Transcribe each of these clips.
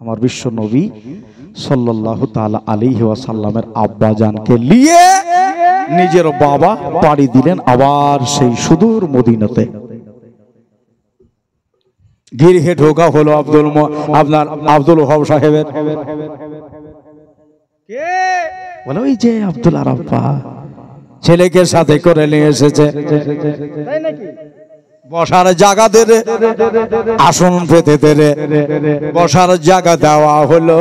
আমার বিশ্ব নবী সাল্লাল্লাহু তাআলা আলাইহি ওয়াসাল্লামের আব্বাজানকে নিয়ে নিজের বাবা পাড়ি দিলেন আবার সেই সুদূর মদিনাতে। গিরহে ঢোকা হলো আপনার আব্দুল ওহাব সাহেবের। কে বলে? ওই যে আব্দুল আরাফা, ছেলেকে সাথে করে নিয়ে এসেছে। তাই নাকি? বসার জায়গা দে, আসন পেতে দে, বসার জায়গা দেওয়া হলো,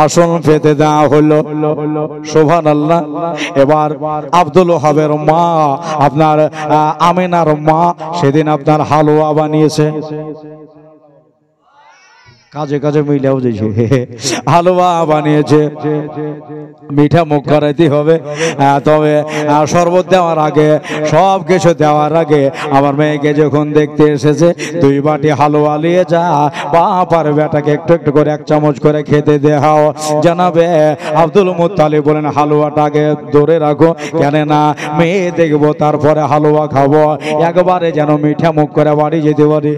আসন পেতে দেওয়া হলো। সুবহানাল্লাহ। এবার আব্দুল ওহাবের মা, আপনার আমিনার মা, সেদিন আপনার হালুয়া বানিয়েছে। কাজে কাজে মিলেও দিয়েছে, হালুয়া বানিয়েছে। মিঠা মুখ করাইতে হবে, তবে শরবত দেওয়ার আগে, সব কিছু দেওয়ার আগে আমার মেয়েকে যখন দেখতে এসেছে, 2 বাটি হালুয়া নিয়ে যা, বাপার বেটাকে একটু একটু করে 1 চামচ করে খেতে দেখাও। জানাবে আব্দুল মুত্তালিব বলেন, হালুয়াটাকে ধরে রাখো, কেন না মেয়ে দেখবো তারপরে হালুয়া খাবো, একবারে যেন মিঠা মুখ করে বাড়ি যেতে পারি।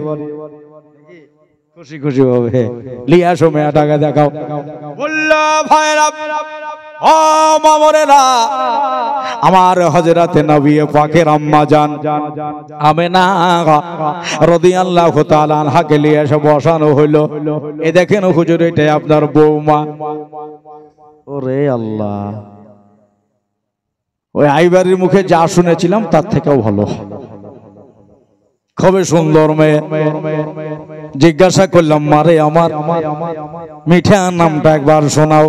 খুশি খুশি হবে, লিয়ে আসো মেয়েটাকে দেখাও। বললো ভাইরা, ও মামরেরা, আমার হযরতে নবী পাকের আম্মা জান আমিনা রাদিয়াল্লাহু তাআলা আনহাকে নিয়ে এসে বসানো হলো। এই দেখেন হুজুর, এটাই আপনার বৌমা। ওরে আল্লাহ, ওই আইবারির মুখে যা শুনেছিলাম তার থেকেও ভালো, খুবই সুন্দর মেয়ে। জিজ্ঞাসা করলাম, মারে আমার মিঠা নামটা একবার শোনাও।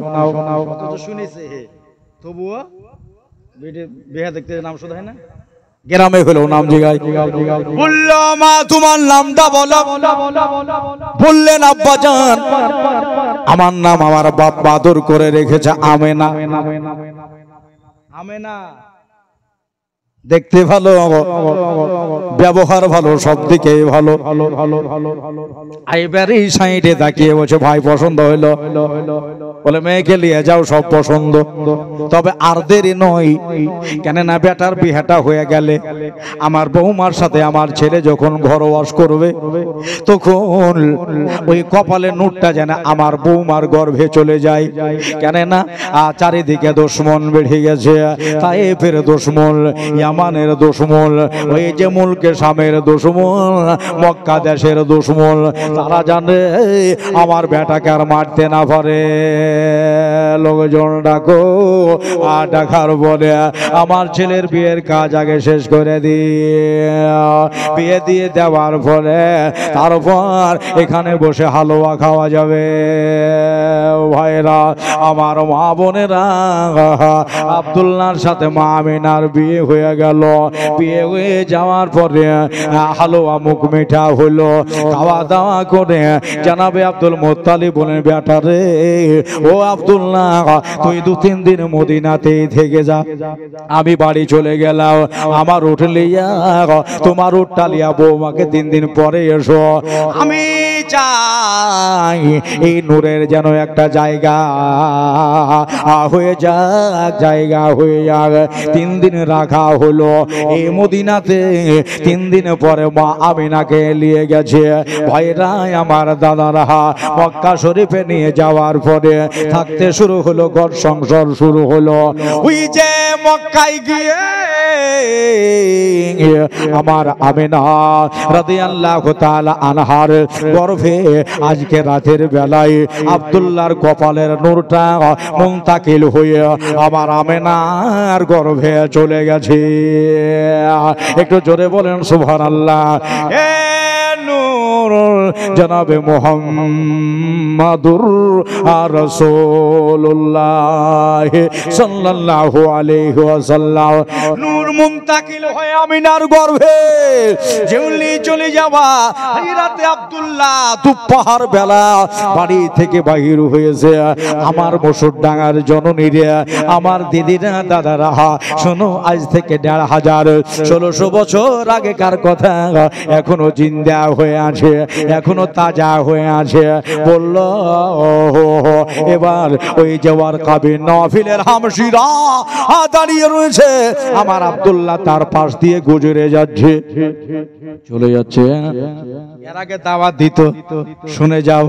শুনেছে তবুও বিয়ে দেখতে নাম শোধায় না, গ্রামে হলো নাম জিগায়। বললো, মা তোমার নামটা বলো। বললেন, আব্বাজান আমার নাম আমার বাপ বাদর করে রেখেছে আমেনা। আমেনা দেখতে ভালো, ব্যবহার ভালো, সব দিকে ভালো। আইবারই সাইডে তাকিয়ে বলছে, ভাই পছন্দ হইলো? বলে, মেয়েকে নিয়ে যাও, সব পছন্দ। তবে আর দেরি নয়, কেননা বেটার বিয়েটা হয়ে গেলে আমার বৌমার সাথে আমার ছেলে যখন ঘরবাস করবে, তখন ওই কপালে নুটটা যেন আমার বৌমার গর্ভে চলে যায়। কেননা চারিদিকে দুশমন বেড়ে গেছে, তায়েফের দুশমন, ইয়ামানের দুশমন, ওই যে মুলকে শামের দুশমন, মক্কা দেশের দুশমন। তারা জানে আমার বেটাকে আর মারতে না পারে। লোকজন ডাকো, আর ডাকার বলে আমার ছেলের বিয়ের কাজ আগে শেষ করে দিয়ে, বিয়ে দিয়ে দেওয়ার ফলে তারপর এখানে বসে হালুয়া খাওয়া যাবে। ভাইরা আমার, মা বোনেরা, আব্দুল্লাহর সাথে মা আমিনার বিয়ে হয়ে গেল। বিয়ে হয়ে যাওয়ার পরে হালুয়া মুখ মিঠা হলো, খাওয়া দাওয়া করে জানাবে আব্দুল মুত্তালিব বলেন, বেটা রে, ও আব্দুল্লাহ, তুই 2-3 দিন মদিনাতেই থেকে যা, আমি বাড়ি চলে গেলাম। আমার উঠ লিয়া, তোমার উঠটা লিয়া বৌমাকে 3 দিন পরে এসো। আমি চাই এই নূরের যেন একটা জায়গা হয়ে যাক, জায়গা হয়ে যাক। 3 দিন রাখা হলো এই মদিনাতে। 3 দিন পরে মা আমিনাকে নিয়ে গেছে। ভাইরা আমার, দাদারা, মক্কা শরীফে নিয়ে যাওয়ার পরে থাকতে শুরু হলো, ঘর সংসার শুরু হলো। ওই যে মক্কায় গিয়ে আমার আমিনা রাদিয়াল্লাহু তাআলা আনহার গর্ভে আজকে রাতের বেলায় আব্দুল্লাহর কপালের নূরটা মুনতাকিল হয়ে আমার আমিনার গর্ভে চলে গেছে। একটু জোরে বলেন সুবহানাল্লাহ। এ নূর জনাবে মুহাম্মাদুর রাসূলুল্লাহ সাল্লাল্লাহু আলাইহি ওয়াসাল্লাম, নূর মুনতাকিল হয়ে আমিনার গর্ভে যেউলি চলে যাওয়া। হযরতে আব্দুল্লাহ দুপাহার বেলা বাড়ি থেকে বাহির হয়েছে। আমার মসুরডাঙ্গার জননীরা, আমার দিদিরা, দাদারা, শোনো, আজ থেকে 1500-1600 বছর আগেকার কথা এখনো জিন্দা হয়ে আছে। এখনো তাজা হয়ে আছে। বলল এবার ওই যাওয়ার কাবিন নফিলের হামশিরা দাঁড়িয়ে রয়েছে, আমার আব্দুল্লাহ তার পাশ দিয়ে গুজরে যাচ্ছে, চলে যাচ্ছে। এর আগে দাওয়াত দিত, শুনে যাও,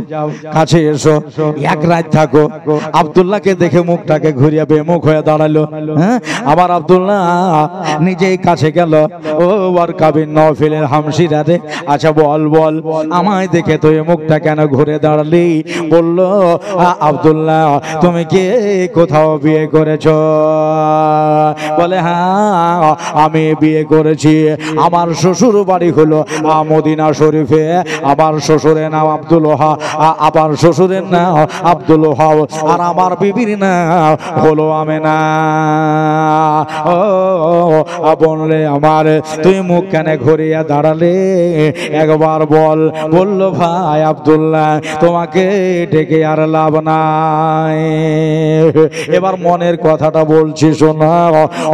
কাছে এসো, এক রাত থাকো। আব্দুল্লাহকে দেখে মুখটাকে ঘুরিয়ে বেমুখ হয়ে দাঁড়ালো। হ্যাঁ, আমার আব্দুল্লাহ নিজেই কাছে গেল। ও ওর কাবিন নফিলের হামশিরা রে, আচ্ছা বল বল, আমায় দেখে তো এই মুখটা কেন ঘুরে দাঁড়ালি? বলল আব্দুল্লাহ তুমি কি কোথাও বিয়ে করেছো? বলে হ্যাঁ আমি বিয়ে করেছি, আমার শ্বশুর বাড়ি হলো মদিনা শরীফে, আমার শ্বশুরের নাম আব্দুল ওহা, আমার শ্বশুরের নাম আব্দুল ওহা, আর আমার বিবির নাম হলো আমেনা। ও বললে আমার তুই মুখ কেন ঘুরিয়ে দাঁড়ালে, একবার বল। বলল ভাই আব্দুল্লাহ তোমাকে ডেকে আর লাভ নাই, এবার মনের কথাটা বলছি শোনা।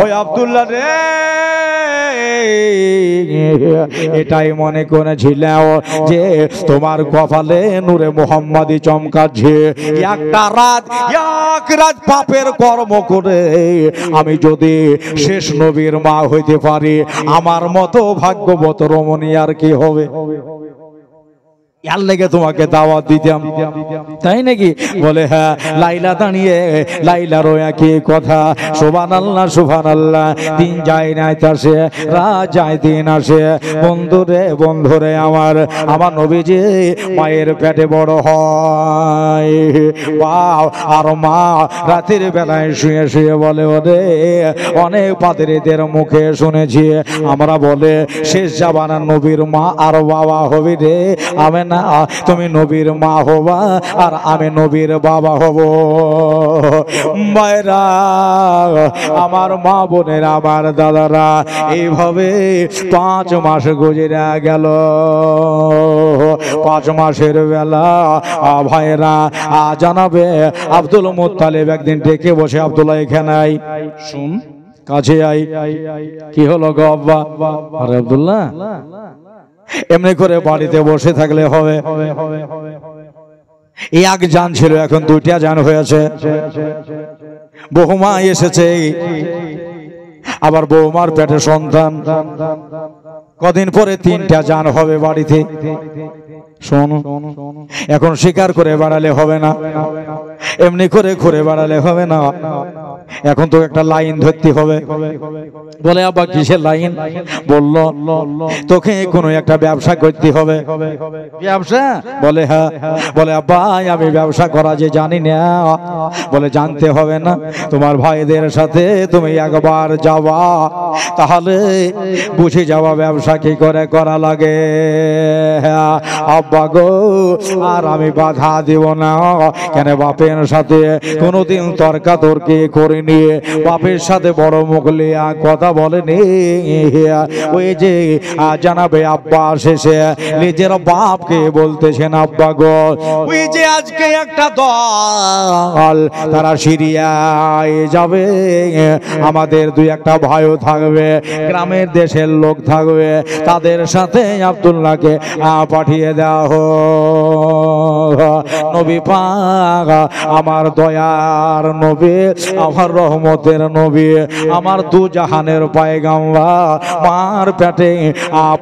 ওই আব্দুল্লাহ রে এটাই মনে করেছিল যে তোমার কপালে নূরে মুহাম্মাদি চমকাচ্ছে, একটা রাত এক রাত পাপের কর্ম করে আমি যদি শেষ নবীর মা হইতে পারি, আমার মতো ভাগ্যবত রমণী আর কি হবে? यार लेगे तुम्हें दावत दिताम ताई नाकि बोले हाँ लाइला दाड़िए लाइला रोया की कथा सुबहानाल्लाह सुबहानाल्लाह दिन जाए ना तासे रात जाए दिन आसे बंधुरे बंधुरे आमार आमार नबीजी मायेर पेटे बड़ हय वाव आर मा रातेर बेलाय शुए शुए बोले ओरे अनेक पादरीदेर मुखे शुनेछि आमरा बोले शेष जाबानार नबीर मा आर बाबा हबि रे आमे ना তুমি নবীর মা হবা আর আমি নবীর বাবা হব। মায়েরা আমার মা বোনেরা আমার দাদারা এইভাবে 5 মাস গুজরে গেল। 5 মাসের বেলা ভাইরা জানাবে আব্দুল মুত্তালিব একদিন ডেকে বসে আব্দুল্লাহ এখানে আই শুন কাছে আই কি হলো গো আব্বা? আরে আব্দুল্লাহ এমনি করে বাড়িতে বসে থাকলে হবে? এক জান ছিল এখন 2টা জান হয়েছে। বহুমা এসেছে আবার বৌমার পেটে সন্তান, কদিন পরে 3টা জান হবে বাড়িতে। শোনো এখন স্বীকার করে বাড়ালে হবে না, এমনি করে ঘুরে বাড়ালে হবে না, এখন তো একটা লাইন ধরতে হবে। বলে আব্বা কিসের লাইন? বলল তোকে কোনো একটা ব্যবসা করতে হবে। ব্যবসা? বলে হ্যাঁ। বলে আব্বা আমি ব্যবসা করা যে জানি না। বলে জানতে হবে না, তোমার ভাইদের সাথে তুমি একবার যাবা তাহলে বুঝে যাওয়া ব্যবসা কি করে করা লাগে। আব্বা গো আর আমি বাধা দিব না, কেন বাপের সাথে কোনোদিন তর্কাতর্কি করিনি, বাপের সাথে বড় মুখলিয়া কথা বলেনি। ওই যে জানাবে আব্বা শেষে নিজের বাপকে বলতেছেন আব্বা গো ওই যে আজকে একটা দল তারা সিরিয়ায় যাবে, আমাদের 2-1টা ভাইও থাকবে, গ্রামের দেশের লোক থাকবে, তাদের সাথে আব্দুল্লাহকে পাঠিয়ে দেওয়া হোক। নবী পাক আমার দয়ার নবী, আমার রহমতের নবী, আমার 2 জাহানের পয়গম্বর, মার পেটে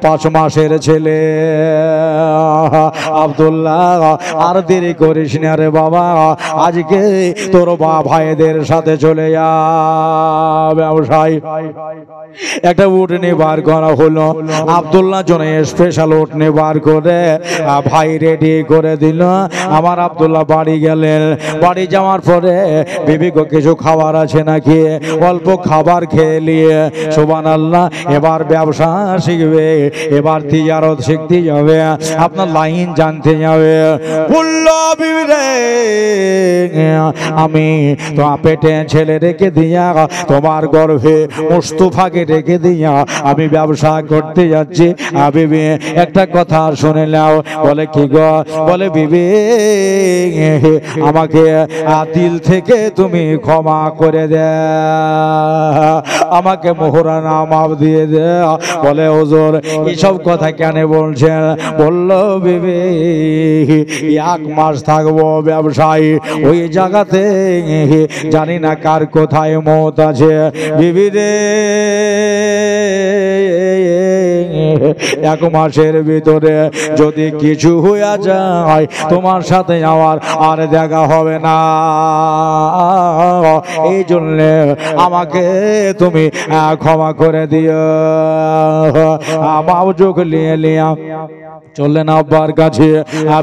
5 মাসের ছেলে আব্দুল্লাহ আর দেরি করিস না রে বাবা, আজকে তোর ভাইদের সাথে চলে যা ব্যবসায়। একটা উটনি বার করা হলো, আব্দুল্লাহ জন্য স্পেশাল উটনি বার করে ভাই রেডি করে দিল। আমার আব্দুল্লাহ বাড়ি গেলেন, বাড়ি যাওয়ার পরে বিবিকে কিছু খাবার আছে নাকি অল্প খাবার খেয়ে নিয়ে সুবহানাল্লাহ এবার ব্যবসা শিখবে, এবার তিজারত শিখতে যাবে, আপনার লাইন জানতে যাবে। বলল বিবি রে আমি তোমার পেটে ছেলে রেখে দিয়া তোমার গর্ভে মুস্তাফাকে রেখে দিয়া আমি ব্যবসা করতে যাচ্ছি। বিবি একটা কথা শুনে নাও। বলে কি গো? বলে বিবি আমাকে আমাকে দিল থেকে তুমি ক্ষমা করে দে, আমাকে মোহরানা মাফ দিয়ে দে। বলে হুজুর এইসব কথা কেন বলছেন? বলল বিবি 1 মাস থাকবো ব্যবসায়ী, ওই জায়গাতে জানি না কার কোথায় মত আছে। বিবি রে 1 মাসের ভিতরে যদি কিছু হয়ে যায় তোমার সাথে আমার আর দেখা হবে না, এই জন্য আমাকে তুমি ক্ষমা করে দিও। মাও চোখ নিয়ে লিয়া চললেন আব্বার কাছে।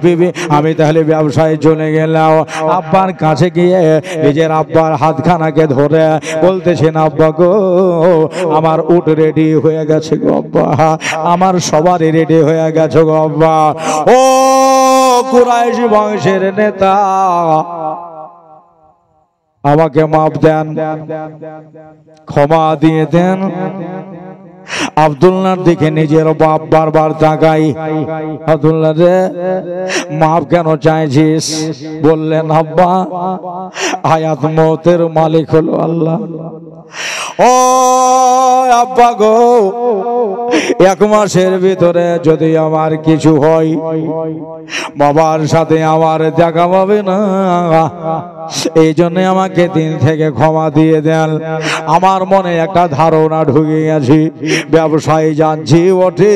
বিবি আমি তাহলে ব্যবসায় চলে গেলাম। আব্বার কাছে গিয়ে নিজের আব্বার হাতখানাকে ধরে বলতেছেন, আব্বা গো আমার উট রেডি হয়ে গেছে গো আব্বা, আমার সবারই রেডি হয়ে গেছে গো আব্বা। ও কুরাইশি বংশের নেতা, আমাকে মাফ দেন, ক্ষমা দিয়ে দেন। আব্দুল্লাহর দিকে নিজের বাপ বারবার তাকাই, আব্দুল্লাহ রে মাফ কেন চাইছিস? বললেন আব্বা হায়াত মওতের মালিক হলো আল্লাহ। ও আব্বা গো 1 মাসের ভিতরে যদি আমার কিছু হয় বাবার সাথে আমার দেখা পাবে না, এই জন্য আমাকে দিন থেকে ক্ষমা দিয়ে দেন। আমার মনে একটা ধারণা ঢুকে গেছে, ব্যবসায় যাচ্ছি ওঠে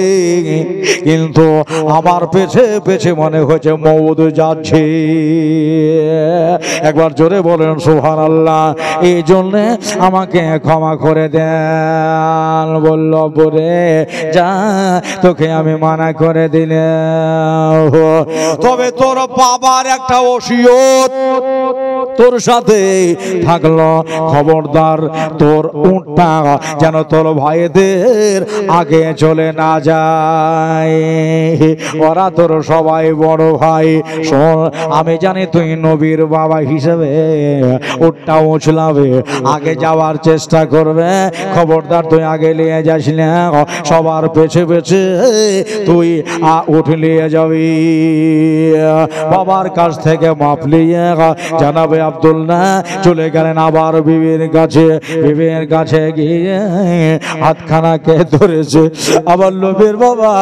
কিন্তু আমার পেছে পেছে মনে হচ্ছে মওত যাচ্ছে। একবার জোরে বলেন সুবহানাল্লাহ। এই জন্য আমাকে ক্ষমা করে দেন। বলল বলে যা তোকে আমি মানা করে দিলাম, তবে তোর বাবার একটা ওসিয়ত তোর সাথে থাকলো, খবরদার তোর উটটা যেন তোর ভাইদের আগে চলে না যায়। ওরা তোর সবাই বড় ভাই। শোন আমি জানি তুই নবীর বাবা হিসেবে উটটা উঁচলাবে, আগে যাওয়ার চেষ্টা করবে, খবরদার তুই আগে নিয়ে যাস না, সবার পেছে পেছে তুই উঠ নিয়ে যাবি। বাবার কাছ থেকে মাপ নিয়ে জানাবে আব্দুল্লাহ চলে গেলেন আবার বিবির কাছে। বিবির কাছে গিয়ে হাতখানাকে ধরেছে, আবার নবীর বাবা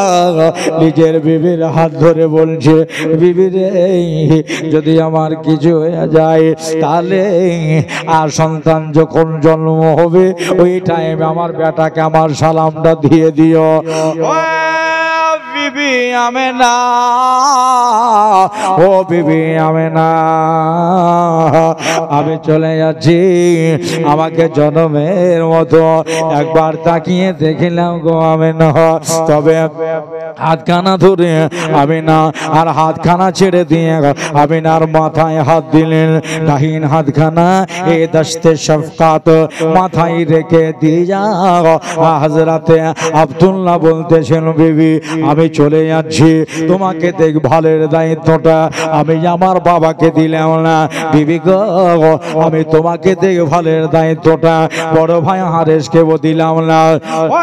নিজের বিবির হাত ধরে বলছে, বিবি রে যদি আমার কিছু হয়ে যায় তাহলে আর সন্তান যখন জন্ম হবে ওই টাইমে আমার বেটাকে আমার সালামটা দিয়ে দিও। বিবি আমেনা, ও বিবি আমেনা আমি চলে যাচ্ছি, আমাকে জনমের মতো একবার তাকিয়ে দেখিলাম গো আমেনা। তবে হাতখানা ধরে আমিনা আর হাতখানা ছেড়ে দিয়ে আমিনার মাথায় হাত দিলেন, ডাহিন হাতখানা এ দস্তে শফকাত মাথায় রেখে দিয়ে যাও। হযরতে আব্দুল্লাহ বলতেছেন, বিবি আমি চলে যাচ্ছি, তোমাকে দেখভালের দায়িত্বটা আমি আমার বাবাকে দিলাম না। বিবি গো আমি তোমাকে দেখভালের দায়িত্বটা বড় ভাই হারেসকে দিলাম না। ও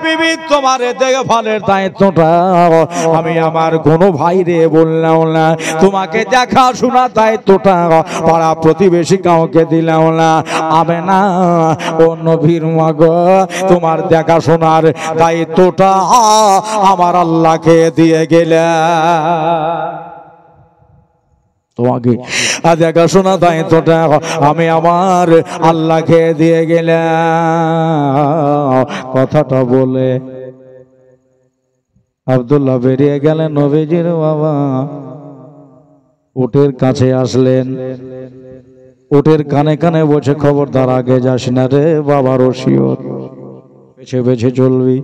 বিবি তোমার দেখভালের দায়িত্বটা আমি আমার কোনো ভাই রে বললাম না, তোমাকে দেখাশোনার দায়িত্বটা পাড়া প্রতিবেশী কাউকে দিলাম না। আমি না ও নবীর মা গো তোমার দেখাশোনার দায়িত্বটা আমার আল্লাহকে দিয়ে গেলে, তোমাকে দেখাশোনা দায়িত্বটা আমি আমার আল্লাহকে দিয়ে গেলাম। কথাটা বলে আব্দুল্লাহ বেরিয়ে গেলেন। নবীজির বাবা উটের কাছে আসলেন, উটের কানে কানে বসে খবরদার আগে যাস না রে বাবার ওসিয়ত, বেছে বেছে চলবি।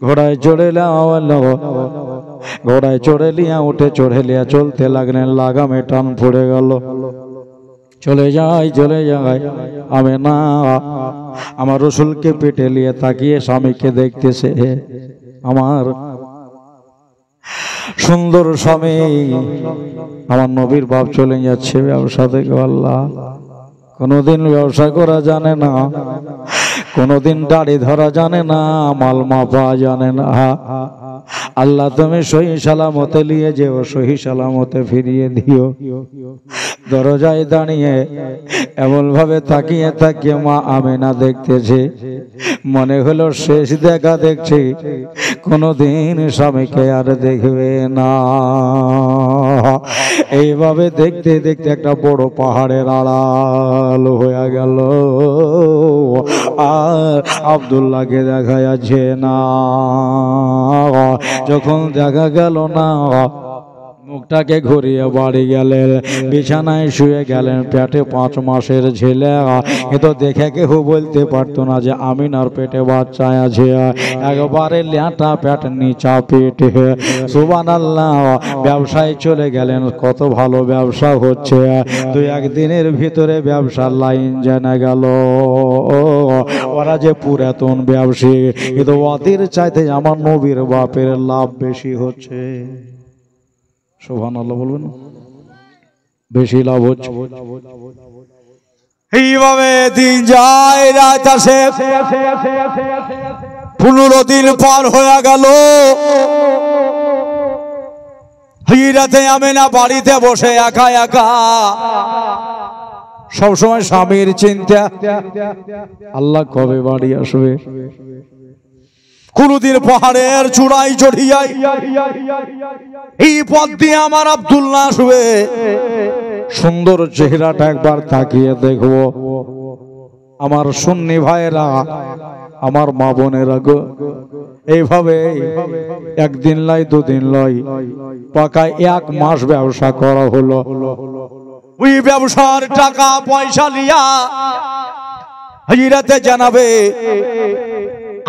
ঘোড়ায় চড়ে ঘোড়ায় চড়ে লিয়া উঠে চড়ে লিয়া চলতে লাগলেন, লাগামে টান পড়ে গেল। চলে যাই চলে যাই আমি না আমার রসুলকে পেটে লিয়ে তাকিয়ে স্বামীকে দেখতেছে, আমার সুন্দর স্বামী আমার নবীর বাপ চলে যাচ্ছে ব্যবসা থেকে। আল্লাহ কোনোদিন ব্যবসা করা জানে না, কোনোদিন দাড়ি ধরা জানে না, মাল মাপা জানে না, আল্লাহ তুমি সহি সালামতে নিয়ে যেও, সহি সালামতে ফিরিয়ে দিও। দরজায় দাঁড়িয়ে এমন ভাবে তাকিয়ে তাকিয়ে মা আমেনা দেখতেছে, মনে হলো শেষ দেখা দেখছি, কোনোদিন স্বামীকে আর দেখবে না। এইভাবে দেখতে দেখতে একটা বড় পাহাড়ের আড়াল হয়ে গেল, আর আব্দুল্লাহকে দেখা যাচ্ছে না। যখন দেখা গেল না, মুখটাকে ঘুরিয়ে বাড়ি গেলেন, বিছানায় শুয়ে গেলেন। পেটে 5 মাসের ছেলে, কিন্তু দেখে কেউ বলতে পারতো না যে আমিনার পেটে বাচ্চা আছে। একবারে ল্যাটা পেট, নিচা পেট। সুবহানাল্লাহ। ব্যবসায় চলে গেলেন, কত ভালো ব্যবসা হচ্ছে। 2-1 দিনের ভিতরে ব্যবসার লাইন জানা গেল। ওরা যে পুরাতন ব্যবসায়ী, কিন্তু ওদের চাইতে আমার নবীর বাপের লাভ বেশি হচ্ছে। সুবহানাল্লাহ বলবেন, বেশি লাভ হচ্ছে। এইভাবে দিন যায়, রাত আসে, 15 দিন পার হয়ে গেল। হযরতে আমিনা বাড়িতে বসে একা একা, সবসময় স্বামীর চিন্তা, আল্লাহ কবে বাড়ি আসবে। কোনদিন পাহাড়ের চূড়ায় চড়িয়াই এই পথ দিয়ে আমার আব্দুল্লাহ আসবে, সুন্দর চেহারাটা একবার তাকিয়ে দেখবো। আমার সুন্নি ভাইরা, আমার মা বোনেরা গো, এইভাবে একদিন লাই 2 দিন লয়, পাকা 1 মাস ব্যবসা করা হলো। ওই ব্যবসার টাকা পয়সা লিয়া হযরতে জানাবে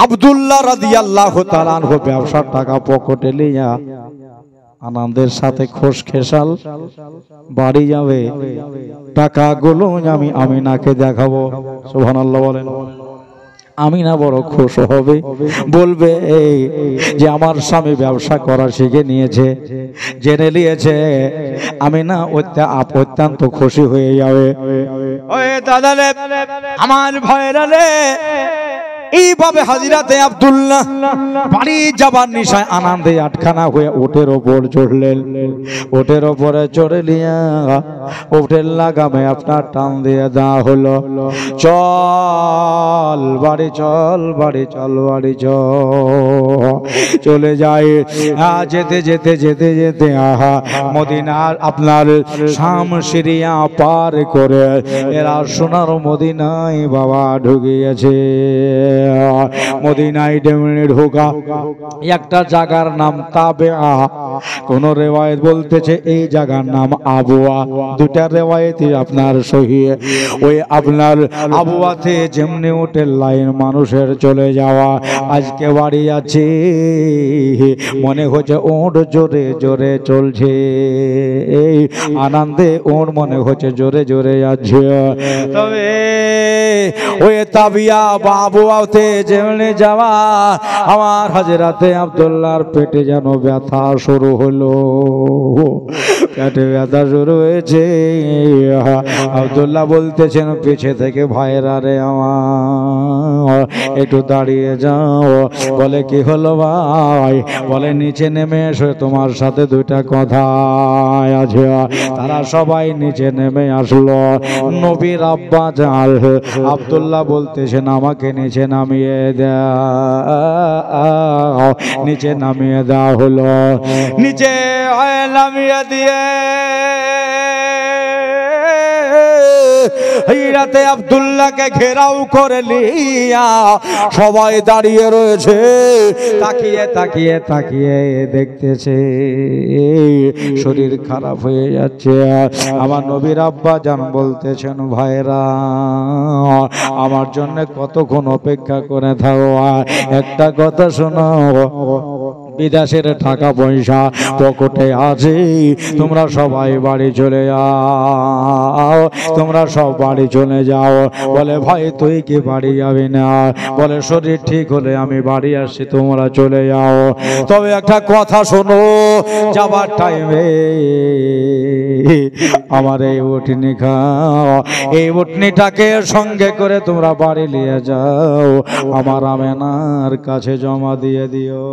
আব্দুল্লাহ রাদিয়াল্লাহু তাআলা আনহু ব্যবসার টাকা পকেটে লিয়া আনন্দের সাথে খোশ খেসাল বাড়ি যাবে। টাকাগুলো আমি আমিনাকে দেখাবো। সুবহানাল্লাহ বলেন। আমিনা বড় খুশ হবে, বলবে এই যে আমার স্বামী ব্যবসা করা শিখে নিয়েছে, জেনে নিয়েছে। আমিনা অত্যন্ত খুশি হয়ে যাবে। ওই দাদা রে, আমার ভাইরা রে, এইভাবে হযরতে আব্দুল্লাহ বাড়ি যাবার নিশায় আনন্দে আটখানা হয়ে উটের ওপর চড়লেন। উটের ওপরে চড়ে নিয়ে উটের লাগামে আপনার টান দিয়ে দেওয়া হলো, চল বাড়ি চল, বাড়ি চল, বাড়ি চল। চলে যায়। যেতে যেতে যেতে যেতে মদিনার আপনার শাম সিরিয়া পার করে এরা সোনার মদিনায় বাবা ঢুকিয়েছে। মদিনায় ঢোকা একটা জায়গার নাম তাবেআ, কোন রিওয়ায়াত বলতেছে এই জায়গার নাম আবুয়া। 2টা রিওয়ায়াতই আপনার সহিহ। ওই আপনার আবুয়াতে যেমনি উটের লাইন মানুষের চলে যাওয়া, আজকে বাড়ি আছে, মনে হচ্ছে উট জোরে জোরে চলছে, এই আনন্দে উট মনে হচ্ছে জোরে জোরে যাচ্ছে। তবে ওই তাবিয়া বাবুয়াতে যেমনি যাওয়া, আমার হযরতে আব্দুল্লাহর পেটে যেন ব্যথা শুরু হলো। পেটে ব্যথা শুরু হয়েছে। আব্দুল্লাহ বলতেছেন পিছে থেকে, ভাইরা রে আমার একটু দাঁড়িয়ে যাও। বলে কি হলো ভাই? বলে নিচে নেমে এসো, তোমার সাথে 2টা কথা আছে। তারা সবাই নিচে নেমে আসলো। নবীর আব্বা জান আব্দুল্লাহ বলতেছেন আমাকে নিচে নামিয়ে দাও। নিচে নামিয়ে দেওয়া হলো। নিচে নামিয়ে দিয়ে হযরতে আব্দুল্লাহকে ঘেরাও করে লিয়া সবাই দাঁড়িয়ে রয়েছে, তাকিয়ে তাকিয়ে তাকিয়ে দেখতেছে। শরীর খারাপ হয়ে যাচ্ছে। আমার নবীর আব্বা জান বলতেছেন, ভাইরা আমার জন্য কতক্ষণ অপেক্ষা করে থাকো, একটা কথা শোনো, বিদেশের টাকা পয়সা পকেটে আছে, তোমরা সবাই বাড়ি চলে যাও, তোমরা সব বাড়ি চলে যাও। বলে ভাই তুই কি বাড়ি যাবি না? বলে শরীর ঠিক হলে আমি বাড়ি আসছি, তোমরা চলে যাও। তবে একটা কথা শোনো, যাবার টাইমে আমার এই উটনি খাও, এই উটনিটাকে সঙ্গে করে তোমরা বাড়ি নিয়ে যাও, আমার আমেনার কাছে জমা দিয়ে দিও।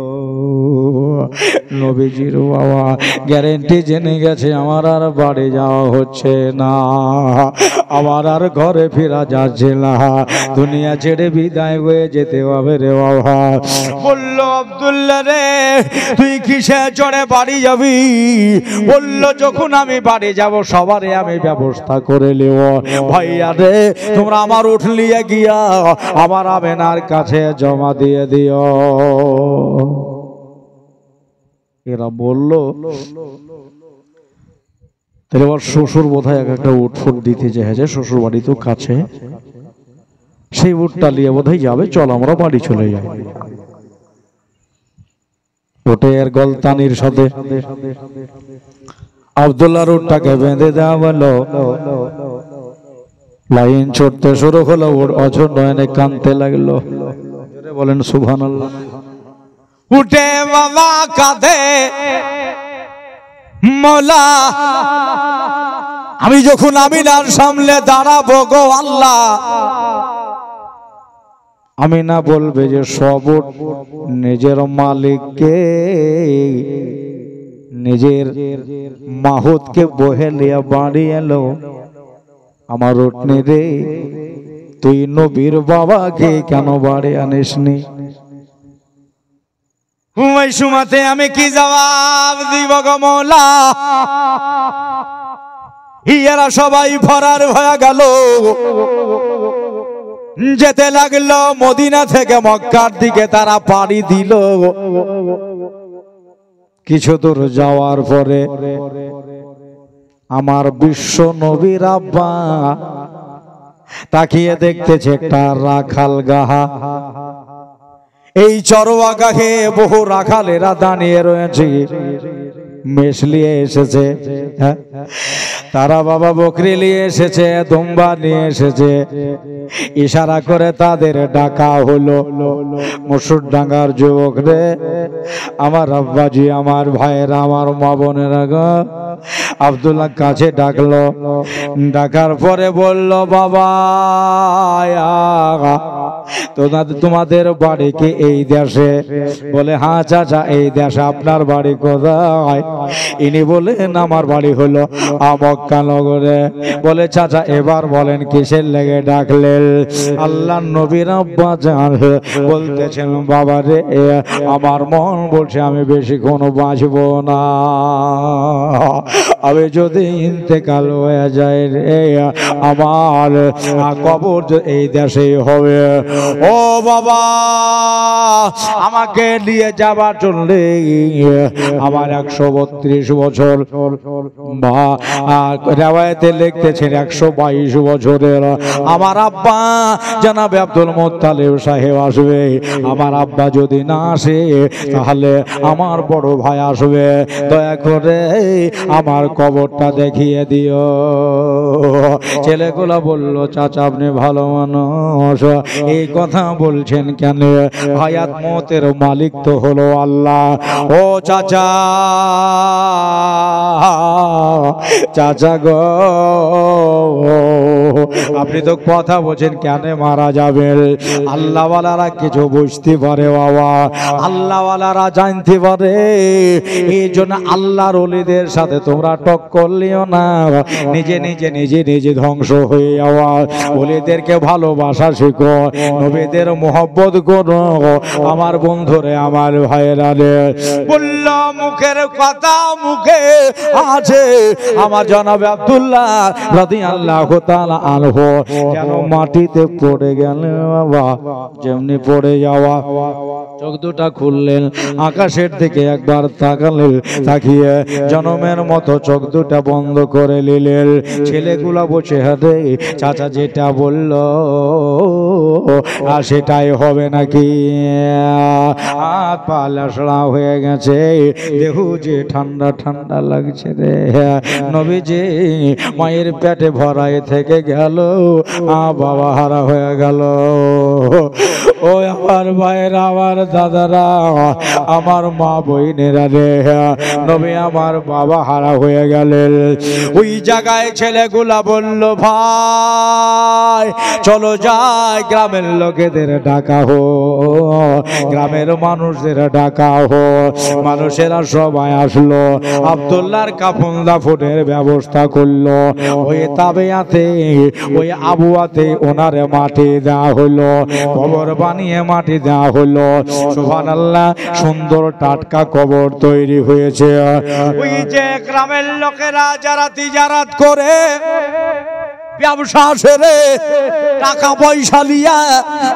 নবীজির বাবা গ্যারেন্টি জেনে গেছে আমার আর বাড়ি যাওয়া হচ্ছে না, আমার আর ঘরে ফেরা যাচ্ছে না, দুনিয়া ছেড়ে বিদায় হয়ে যেতে হবে রে বাবা। বলল আব্দুল্লাহ রে তুই কিসে চড়ে বাড়ি যাবি? বলল যখন আমি বাড়ি যাব সবারে আমি ব্যবস্থা করে নেব। ভাইয়া রে তোমরা আমার উট নিয়ে গিয়া আমার আমেনার কাছে জমা দিয়ে দিও। এরা বলল তাহলে আমার শ্বশুর বোধহয় একটা উট ফুট দিতে চেয়েছে, শ্বশুর বাড়ি তো কাছে, সেই উটটা নিয়ে বোধহয় যাবে, চল আমরা বাড়ি চলে যাই। উটের গলতানির সাথে আব্দুল্লাহর উটটাকে বেঁধে দেওয়া হলো, লাইন ছুটতে শুরু হলো, ওর অঝর নয়নে কাঁদতে লাগলো। বলেন সুবহানাল্লাহ। উঠে বাবা কাঁদে মওলা, আমি যখন আমিনার সামনে দাঁড়াবো গো আল্লাহ, আমিনা বলবে যে সব নিজের মালিককে, নিজের মাহুতকে বহে লিয়া বাড়ি এলো, আমার উটনি রে তুই নবীর বাবাকে কেন বাড়ি আনিসনি? ওই সময়তে আমি কি জবাব দিব গো মওলা? ইয়ারা সবাই ফরার হয়ে গেল, যেতে লাগলো মদিনা থেকে মক্কার দিকে তারা পাড়ি দিল। কিছু দূর যাওয়ার পরে আমার বিশ্ব নবীর আব্বা তাকিয়ে দেখতেছে একটা রাখাল গাহা। এই চরওয়া গাহে বহু রাখালেরা দাঁড়িয়ে রয়েছে, মেষ নিয়ে এসেছে, তারা বাবা বকরি নিয়ে এসেছে, দুম্বা নিয়ে এসেছে। ইশারা করে তাদের ডাকা হলো, মুসুর ডাঙ্গার যুবক রে, আমার আব্বাজি, আমার ভাইয়েরা, আমার মা বোনেরা গো। আব্দুল্লাহ কাছে ডাকলো, ডাকার পরে বলল বাবা তোমাদের বাড়ি কি এই দেশে? বলে হ্যাঁ চাচা এই দেশে। আপনার বাড়ি কোথায়? ইনি বলেন আমার বাড়ি হলো মক্কা নগরে। বলে চাচা এবার বলেন কিসের লেগে ডাকলেন? আল্লাহ নবীর আব্বা জান বলতেছেন বাবা রে আমার মন বলছে আমি বেশিক্ষণ বাঁচবো না, আমি যদি ইন্তেকাল হয়ে যায় রে আমার কবর এই দেশেই হবে। ও বাবা আমাকে নিয়ে যাবার জন্য আমার 132 বছর, রেওয়ায়েতে লিখতেছেন 122 বছরের আমার আব্বা জনাবে আব্দুল মুত্তালিব সাহেব আসবে। আমার আব্বা যদি না আসে তাহলে আমার বড় ভাই আসবে, দয়া করে আমার কবরটা দেখিয়ে দিও। ছেলেগুলা বলল চাচা আপনি ভালো মানুষ, এই কথা বলছেন কেন? হায়াত মতের মালিক তো হলো আল্লাহ। ও চাচা, চাচা গো আপনি তো কথা বলছেন কেন মারা যাবেন? আল্লাহওয়ালারা কিছু বুঝতে পারে বাবা, আল্লাহওয়ালারা জানতে পারে, এই জন্য আল্লাহর ওলিদের সাথে তোমরা টক্কর লিও না, নিজে নিজে নিজে নিজে ধ্বংস হয়ে যাওয়া। ওলিদেরকে ভালোবাসা শিখো, নবীদের মোহব্বত করো আমার বন্ধুরে, আমার ভাইয়েরা রে। বলল মুখের কথা মুখে আছে, আমার জনাবে আব্দুল্লাহ রাদিয়াল্লাহু তাআলা আনহু যেন মাটিতে পড়ে গেলেন বাবা, যেমনি পড়ে যাওয়া। চোখ দুটা খুললেন, আকাশের দিকে একবার তাকালেন, তাকিয়ে জনমের মতো চোখ দুটা বন্ধ করে নিলেন। ছেলেগুলা বসে হাতে চাচা যেটা বলল আর সেটাই হবে নাকি? হাত পা লাশড়া হয়ে গেছে, দেহু যে ঠান্ডা ঠান্ডা লাগছে রে। নবীজি মায়ের পেটে ভরায় থেকে গেল, গেল, বাবা হারা হয়ে গেল। ও আমার ভাইরা, আমার দাদারা, আমার মা বইনেরা রে, নবী আমার বাবা হারা হয়ে গেলেন। ওই জায়গায় ছেলেগুলা বলল, ভাই চলো যাই, গ্রামের লোকেদের ডাকা হো, গ্রামের মানুষদের ডাকা হো। মানুষেরা সবাই আসলো, আব্দুল্লাহর কাফন দাফনের ব্যবস্থা করলো। ওই তাবেয়াতে, ওই আবুয়াতে ওনারে মাটি দেওয়া হলো, কবর বানিয়ে মাটি দেওয়া হলো। সুবহানাল্লাহ, সুন্দর টাটকা কবর তৈরি হয়েছে। ওই যে গ্রামের লোকেরা যারা তিজারাত করে, ব্যবসা সেরে টাকা পয়সা নিয়ে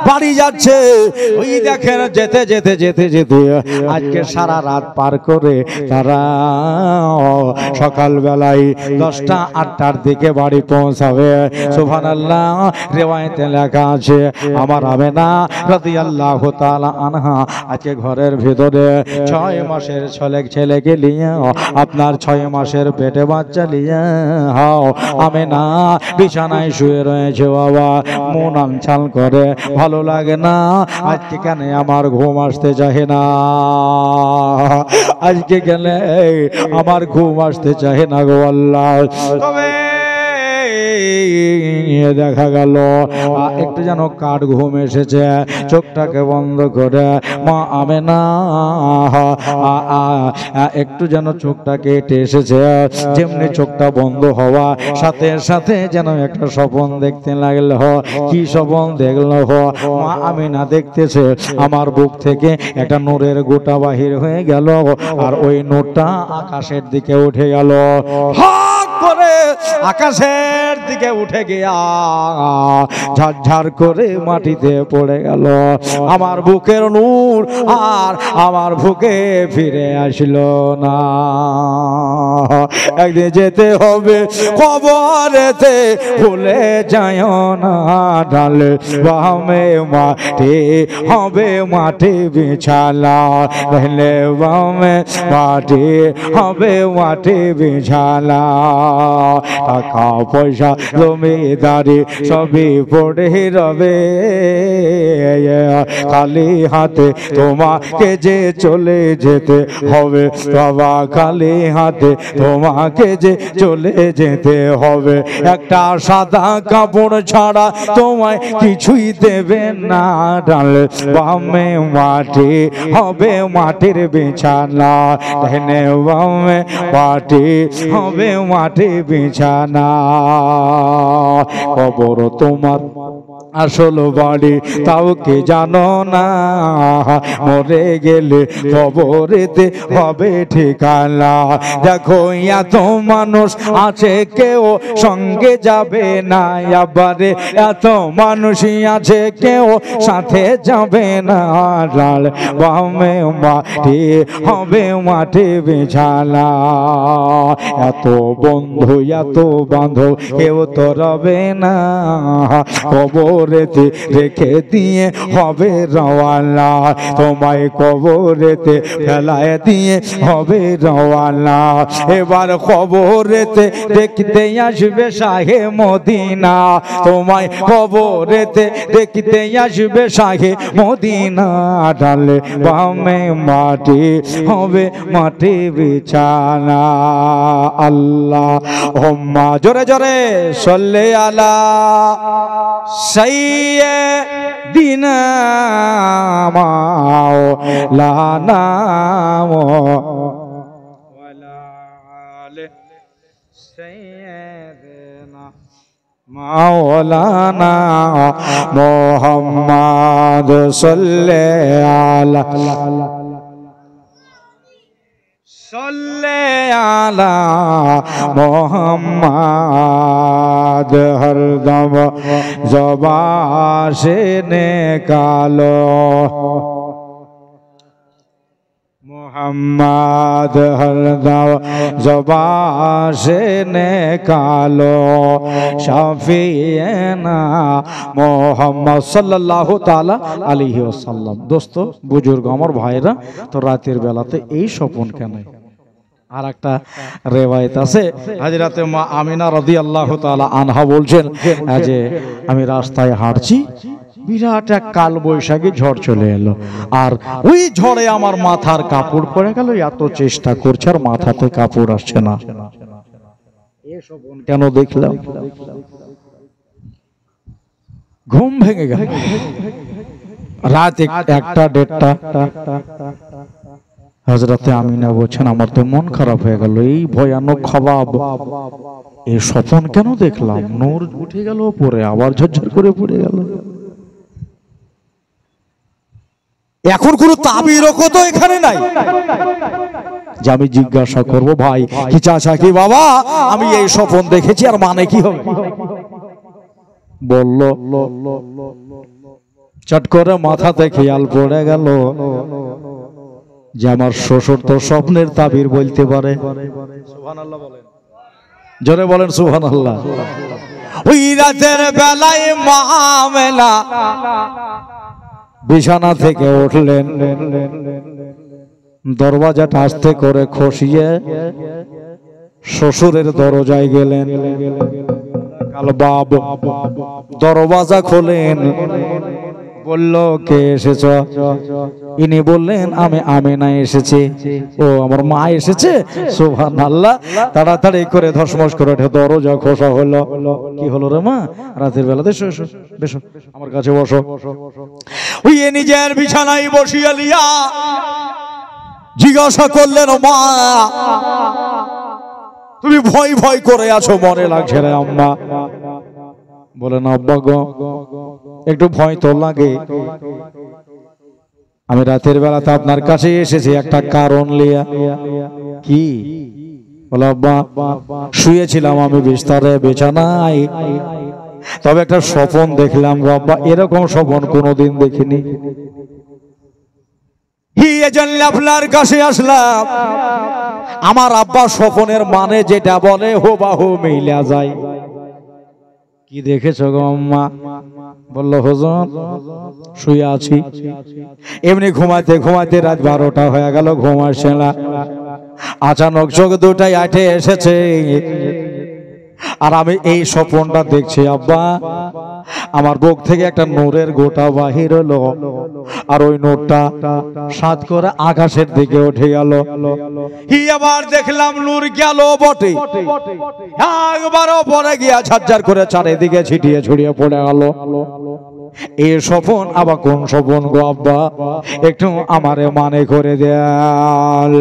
বাড়ি যাচ্ছে, ওই দেখেন যেতে যেতে যেতে যেতে আজকে সারা রাত পার করে তারা সকালবেলায় 10টা 8টার দিকে বাড়ি পৌঁছাবে। সুবহানাল্লাহ, রিওয়ায়াতে লেখা আছে আমার আমেনা রাদিয়াল্লাহু তাআলা আনহা আজকে ঘরের ভিতরে 6 মাসের ছেলেকে নিয়ে, আপনার 6 মাসের পেটে বাচ্চা নিয়ে আমেনা বিছানায় শুয়ে রয়েছে। বাবা মন আনছাল করে, ভালো লাগে না। আজকে কেন আমার ঘুম আসতে চাহে না, আজকে কেন আমার ঘুম আসতে চাহে না গো আল্লাহ। তবে দেখা গেল একটু যেন কাঠ ঘুম এসেছে, চোখটাকে বন্ধ করে মা আমেনা একটু যেন চোখটা কেটে এসেছে। যেমনি চোখটা বন্ধ হওয়া সাথে সাথে যেন একটা স্বপ্ন দেখতে লাগলো। কি স্বপ্ন দেখলো? মা আমেনা দেখতেছে আমার বুক থেকে একটা নূরের গোটা বাহির হয়ে গেল, আর ওই নূরটা আকাশের দিকে উঠে গেল। করে আকাশের দিকে উঠে গিয়া ঝাড় করে মাটিতে পড়ে গেল। আমার বুকের নূর আর আমার বুকে ফিরে আসলো না। একদিন যেতে হবে কবরেতে, ভুলে যায় না ঢালে বামে মাটি হবে, মাটি বিছানা ঢালে বামে মাটি হবে, মাটি বিছানা। টাকা পয়সা জমিদারি সবই পড়ে রবে, খালি হাতে তোমাকে যে চলে যেতে হবে বাবা, খালি হাতে তোমাকে যে চলে যেতে হবে। একটা সাদা কাপড় ছাড়া তোমায় কিছুই দেবে না, ডালে বামে মাটি হবে, মাটির বিছানা ঢেনে বামে মাটি হবে, মাটি বিছানা। কবর তোমার আসল বাড়ি তাও কি জানো না, মরে গেলে কবরেতে হবে ঠিকানা। দেখো এত মানুষ আছে কেউ সঙ্গে যাবে না, আবারে এত মানুষই আছে কেউ সাথে যাবে না, লাল বামে মাটি হবে, মাটি বিছানা। এত বন্ধু এত বান্ধব কেউ তো রবে না, কবরেতে রেখে দিয়ে হবে রওয়ানা, তোমায় কবরেতে ফেলায় দিয়ে হবে রওয়ানা। এবার কবরেতে দেখতে আসবে শাহে মদিনা, তোমায় কবরেতে দেখতে আসবে শাহে মদিনা, ডালে বামে মাটি হবে, মাটি বিছানা। আল্লাহ হুম্মা জোরে জোরে সাল্লি আলা সাইয়্যিদিনা মাওলানা ওয়ালা আলি সাইয়্যিদিনা মাওলানা মুহাম্মদ সাল্লি আলা সাল্লি আলা মুহাম্মদ, হরদম ज़बान से निकालो मुहम्मद, हरदम ज़बान से निकालो शफीना मोहम्मद सल्लल्लाहु ताला अलैहि वसल्लम। दोस्तों बुजुर्ग আমার ভাইরা, তো রাতের বেলাতে এই স্বপ্ন কেন? আর একটা রেওয়ায়েত আছে হযরতে মা আমিনা রাদিয়াল্লাহু তাআলা আনহা বলছেন যে আমি রাস্তায় হাঁটছি, বিরাট এক কাল বৈশাখী ঝড় চলে এলো, আর ওই ঝড়ে আমার মাথার কাপড় পড়ে গেল। এত চেষ্টা করছে আর মাথাতে কাপড় আসছে না। এসব কেন দেখলাম? ঘুম ভেঙে গেল রাত 1টা 1:30। হযরতে আমিনা বলছেন আমার তো মন খারাপ হয়ে গেল, এই ভয়ানক খবর, এই স্বপ্ন কেন দেখলাম? নূর উঠে গেল পরে, আবার ঝরঝর করে পড়ে গেল। এখন কোন তাবিরও তো এখানে নাই যে আমি জিজ্ঞাসা করব ভাই কি চাচা কি বাবা আমি এই স্বপ্ন দেখেছি আর মানে কি হবে? বলল চট করে মাথাতে খেয়াল পড়ে গেল যে আমার শ্বশুর তো স্বপ্নের তাবির বলতে পারে। সুবহানাল্লাহ বলেন, জোরে বলেন সুবহানাল্লাহ। ওই রাতের বেলায় মামেলা বিছানা থেকে উঠলেন, দরজাটা আস্তে করে খসিয়ে শ্বশুরের দরজায় গেলেন। কালবাব দরওয়াজা খোলেন, বলল কে এসেছ? ইনি বললেন আমি আমিনা এসেছি। ও আমার মা এসেছে? সুবহানাল্লাহ। তাড়াতাড়ি করে ধসমস করে দরজা খোসা হলো। কি হলো রে মা? রাতের বেলা এসো এসো বেশো আমার কাছে বসো। ওই নিজের বিছানায় বসিয়ে লিয়া জিজ্ঞাসা করলেন মা তুমি ভয় ভয় করে আছো, মনে লাগছে রে আম্মা? বলেন আব্বা গো একটু ভয় তো লাগে, আমি রাতের বেলাতে আপনার কাছে এসেছি একটা কারণ লিয়া। কি? বলে আব্বা শুয়েছিলাম আমি বিস্তারে বিছানায়, তবে একটা স্বপ্ন দেখলাম গো আব্বা, এরকম স্বপ্ন কোনোদিন দেখিনি। আপনার কাছে আসলাম, আমার আব্বা স্বপ্নের মানে যেটা বলে হুবহু মিলা যায়। কি দেখেছো গো আম্মা? বললো হুজুর শুয়ে আছি, এমনি ঘুমাইতে ঘুমাইতে রাত 12টা হয়ে গেল, ঘুম আসছে না। আচানক চোখ দুটাই আটে এসেছে আর আমি এই স্বপ্নটা দেখছি আব্বা, আমার বুক থেকে একটা নূরের গোটা বাহির হলো আর ওই নূরটা সাত করে আকাশের দিকে উঠে গেল। আবার দেখলাম নূর গেল বটে, একবারও পরে গিয়া ঝরঝর করে চারিদিকে ছিটিয়ে ছড়িয়ে পড়ে গেল। এই স্বপ্ন আবার কোন স্বপ্ন গো আব্বা? একটু আমারে মানে করে দেয়াল।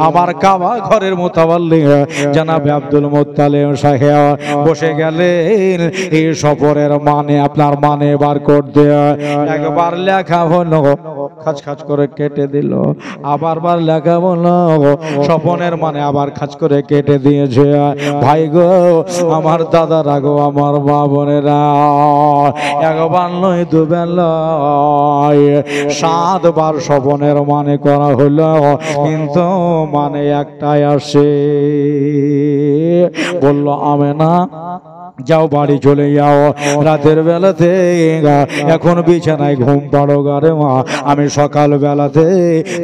আমার কাবা ঘরের মোতাবাল্লি জনাবে আব্দুল মুত্তালিব সাহেব বসে গেলেন, এই স্বপ্নের মানে আপনার মানে বার করতে। একবার লেখা হলো, খাচ খাচ করে কেটে দিল, আবার বার লেখা হলো, স্বপ্নের মানে আবার খাচ করে কেটে দিয়েছে। ভাই গো আমার দাদারা গো আমার মা বোনেরা, একবার নয় দুবেলায় 7 বার স্বপ্নের মানে করা হলো, কিন্তু মানে একটাই আসে। বলল আমেনা যাও বাড়ি চলে যাও, রাতের বেলাতে এখন বিছানায় ঘুম পাড়ো গারে মা, আমি সকাল বেলাতে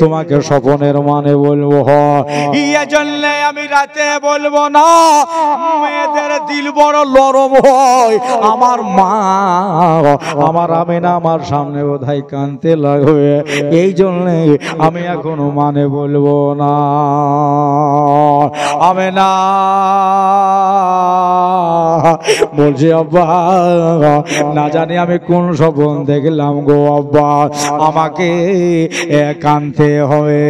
তোমাকে স্বপ্নের মানে বলবো। জন্যে আমি রাতে বলবো না, মেয়েদের দিল বড় নরম হয়। আমার মা আমার আমিনা আমার সামনে বোধহয় কাঁদতে লাগবে, এই জন্যে আমি এখনো মানে বলবো না। আমিনা বলছি আব্বা না জানি আমি কোন স্বপ্ন দেখলাম গো আব্বা, আমাকে কানতে হবে,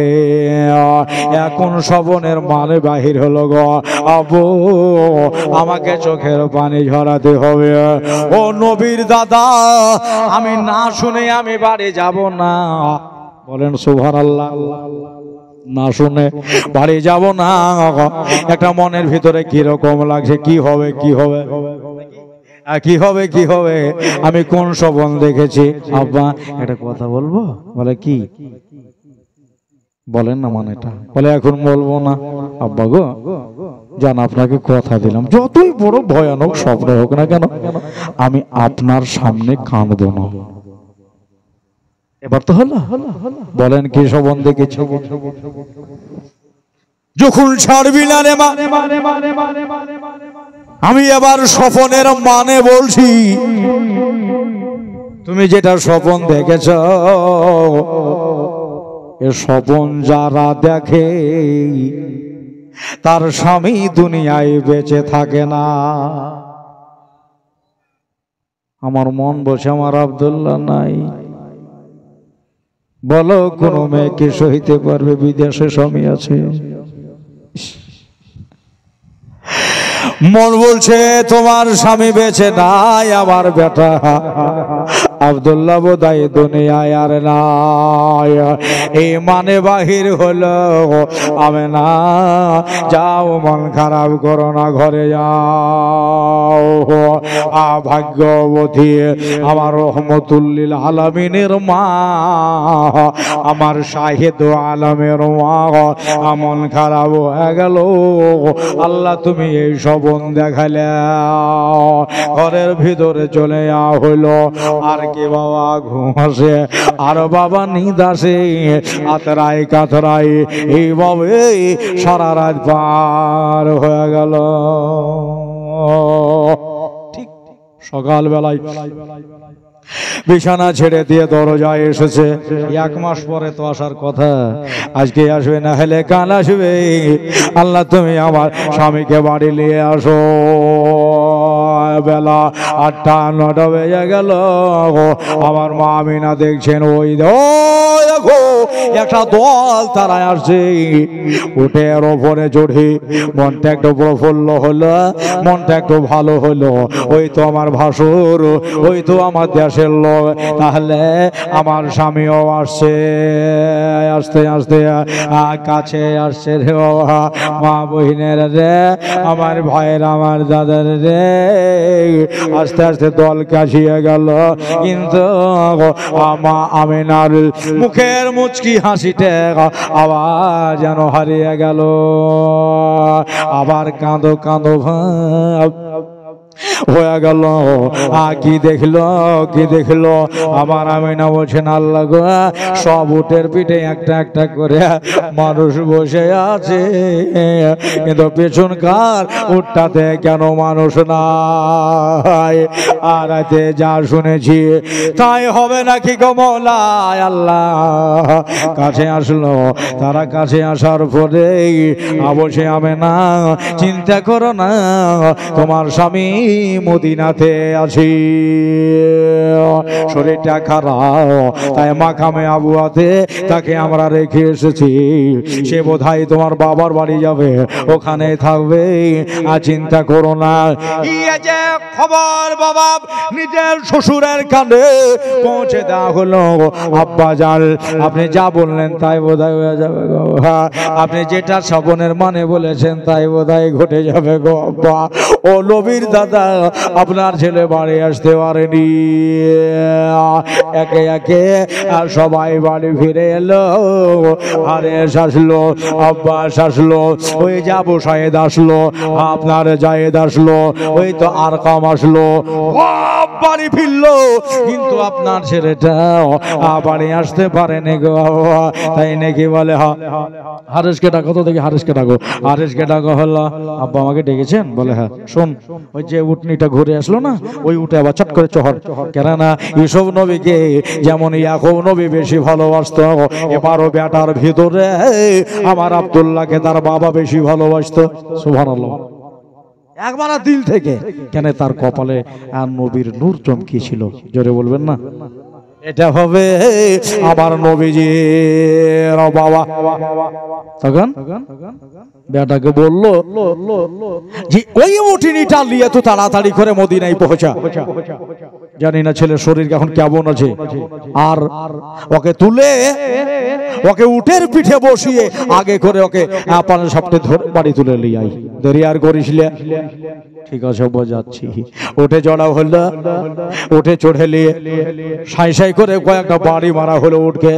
কোন স্বপ্নের মানে বাহির হলো গো আব্বু, আমাকে চোখের পানি ঝরাতে হবে। ও নবীর দাদা আমি না শুনে আমি বাড়ি যাব না। বলেন সুবহানাল্লাহ। না শুনে বাড়ি যাব না। একটা মনের ভিতরে কি রকম লাগছে, কি হবে কি হবে কি হবে কি হবে, আমি কোন স্বপ্ন দেখেছি। আব্বা একটা কথা বলবো? বলে কি? বলেন না মানেটা। বলে এখন বলবো না। আব্বা গো জান আপনাকে কথা দিলাম, যতই বড় ভয়ানক স্বপ্ন হোক না কেন আমি আপনার সামনে কাঁদবো না। এবার তো হলো। বলেন কি স্বপ্ন দেখেছি? যখন ছাড়বি না রে মা, আমি এবার স্বপনের মানে বলছি। তুমি যেটা স্বপন দেখেছ, এ স্বপন যারা দেখে তার স্বামী দুনিয়ায় বেঁচে থাকে না। আমার মন বসে আমার আব্দুল্লাহ নাই। বলো কোন মেয়েকে সহিতে পারবে বিদেশে স্বামী আছে? মন বলছে তোমার স্বামী বেঁচে নাই, আমার বেটা আব্দুল্লাহ বোধহয় দুনিয়ায় আর নাই। এই মানে বাহির হলো, আমি না যাও, মন খারাপ করো না, ঘরে যাও। ভাগ্যবতী আমার রহমতুল্লিল আলামিনের মা, আমার শাহিদ আলমের মা, মন খারাপ হয়ে গেল। আল্লাহ তুমি এই স্বপন দেখালে, ঘরের ভিতরে চলে যাওয়া হইলো। আর কি বাবা ঘুম আসে, আর বাবা নিদ আসে, আতরাই কাতরাই এইভাবে সারা রাত পার হয়ে গেল। ঠিক সকালবেলায় বিছানা ছেড়ে দিয়ে দরজায় এসেছে। 1 মাস পরে তো আসার কথা, আজকে আসবে না হলে কাল আসবে। আল্লাহ তুমি আমার স্বামীকে বাড়ি নিয়ে আসো। বেলা 8টা 9টা বেজে গেল। আমার মা আমিনা দেখছেন, ওই দেখো একটা দল তারা আসছে। উঠের ওপরে চড়ে মনটা একটু প্রফুল্ল হলো, মনটা একটু ভালো হলো। ওই তো আমার ভাসুর, ওই তো আমার দেশের লোক, তাহলে আমার স্বামীও আসছে। আস্তে আস্তে কাছে আসছে রে বাবা, মা বহিনের রে, আমার ভাইয়ের, আমার দাদার রে। আস্তে আস্তে দল কাছিয়ে গেল, কিন্তু মা আমিনার মুখের মুচকি হাসিতে আবার যেন হারিয়ে গেল। আবার কাঁদো কাঁদো ভাব হয়ে গেল। কি দেখলো, কি দেখলো? আমার আমিনা বলছেন, আল্লাহ গো, সব উটের পিঠে একটা একটা করে মানুষ বসে আছে, কিন্তু পেছনকার উটটাতে কেন মানুষ নাই? আর যা শুনেছি তাই হবে নাকি গো মওলা? আল্লাহ কাছে আসলো। তারা কাছে আসার পরে বসে আমিনা, চিন্তা করো না, তোমার স্বামী মদিনাতে আছি, শরীরটা খারাপ, তাই মাকামে আবুয়াতে তাকে আমরা রেখে এসেছি। সে বোধহয় তোমার বাবার বাড়ি যাবে, ওখানে থাকবে, আর চিন্তা করো না। যে খবর বাবা নিজের শ্বশুরের কানে পৌঁছে দেওয়া হলো, আব্বা জান আপনি যা বললেন তাই বোধহয় হয়ে যাবে গো। আপনি যেটা স্বপনের মানে বলেছেন তাই বোধহয় ঘটে যাবে গো আব্বা। ও নবীর দাদা, আপনার ছেলে বাড়ি আসতে পারেনি। একে একে সবাই বাড়ি ফিরে এলো। আরে আসলো, আব্বাস আসলো, ওই যাবো সাহেদ আসলো, আপনার জায়েদ আসলো, ওই তো আরকাম আসলো, বাড়ি ফিরলো, কিন্তু আপনার ছেলেটা বাড়ি আসতে পারেনি গো। তাই নাকি বলে, হারেসকে ডাকো তো দেখি, হারেসকে ডাকো, হারেসকে ডাকো। হলো আব্বা আমাকে ডেকেছেন? বলে হ্যাঁ। শোন, ওই যে উটনিটা ঘুরে আসলো না, ওই উঠে আবার চট করে চহর। কেননা ইউসুফ নবীকে যেমন ইয়াকুব নবী বেশি ভালোবাসতো, এবারও বেটার ভিতরে আমার আব্দুল্লাহকে তার বাবা বেশি ভালোবাসতো। সুবহানাল্লাহ, একবার দিল থেকে। কেন? তার কপালে আর নবীর নূর চমকিয়েছিল। জোরে বলবেন না? এটা হবে আমার নবীজির বাবা। তখন বেটাকে বললো যে ওই উঠিনিটা নিয়ে তো তাড়াতাড়ি করে মদিনায় পৌঁছা। জানি না ছেলের শরীর এখন কেমন আছে। আর ওকে তুলে, ওকে উটের পিঠে বসিয়ে আগে করে ওকে পানের সাপটে ধরে বাড়ি তুলে নিয়ে আই। দেরি আর করিস ঠিক আছে বোঝাচ্ছি। উঠে চড়া হলো, উঠে চড়ে নিয়ে সাই সাই করে কয়েকটা বাড়ি মারা হলো উঠকে,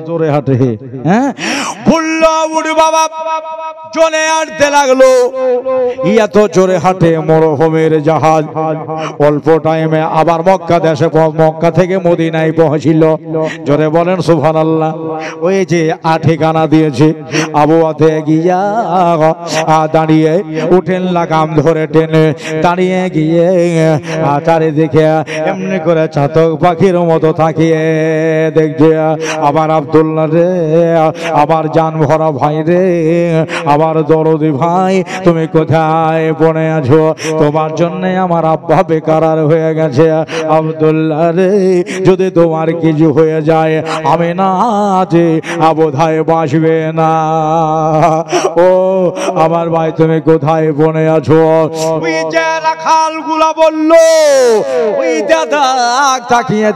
জোরে হাঁটে। হ্যাঁ বললো উঠে বাবা চলে আসতে লাগলো। ইয়া তো জোরে হাঁটে মরুভূমির জাহাজ। অল্প টাইমে আবার মক্কা দেশে, মক্কা থেকে মদিনায় পৌঁছিল। জোরে বলেন সুবহানাল্লাহ। ওই যে ঠিকানা দিয়েছে আবুয়াতে গিয়া দাঁড়িয়ে উঠেন লাগাম ধরে টেনে দাঁড়িয়ে গিয়ে চারিদিকে এমনি করে চাতক পাখির মতো তাকিয়ে দেখছে আবার আব্দুল্লাহ রে, আবার জান ভরা ভাই রে, আবার দরদি ভাই তুমি কোথায় পড়ে আছো? তোমার জন্য আমার আব্বা বেকার হয়ে গেছে। আব্দুল্লাহ রে যদি তোমার কিছু হয়ে যায় আমি না যে বোধহয় বাঁচবে না। ও আমার ভাই তুমি কোথায় পড়ে আছো? ওই যে রাখালগুলা বললো ওই দাদা তাকিয়ে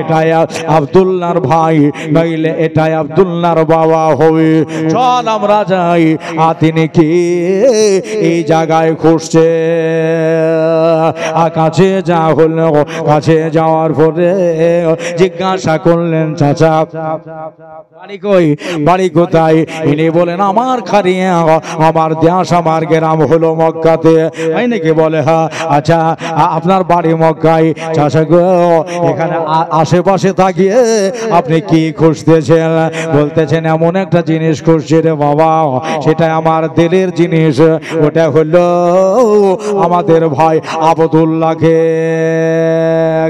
এটাই আব্দুল্লাহর ভাই, নইলে এটাই আব্দুল্লাহর বাবা হবে। চল আমরা যাই। তিনি কি এই জায়গায় খুঁজছে? কাছে যা হলো, কাছে যাওয়ার পরে জিজ্ঞাসা করলেন চাচা বাড়ি কই, বাড়ি কোথায়? ইনি বলেন আমার খারিয়া, আমার দেশ আমার গ্রাম হলো মক্কাতে। নাকি বলে হ্যাঁ। আচ্ছা আপনার বাড়ি মক্কায়। চাচা গো এখানে আশেপাশে তাকিয়ে আপনি কি খুঁজতেছেন? বলতেছেন এমন একটা জিনিস খুঁজছি রে বাবা, সেটা আমার দিলের জিনিস। ওটা হলো আমাদের ভাই আব্দুল্লাহকে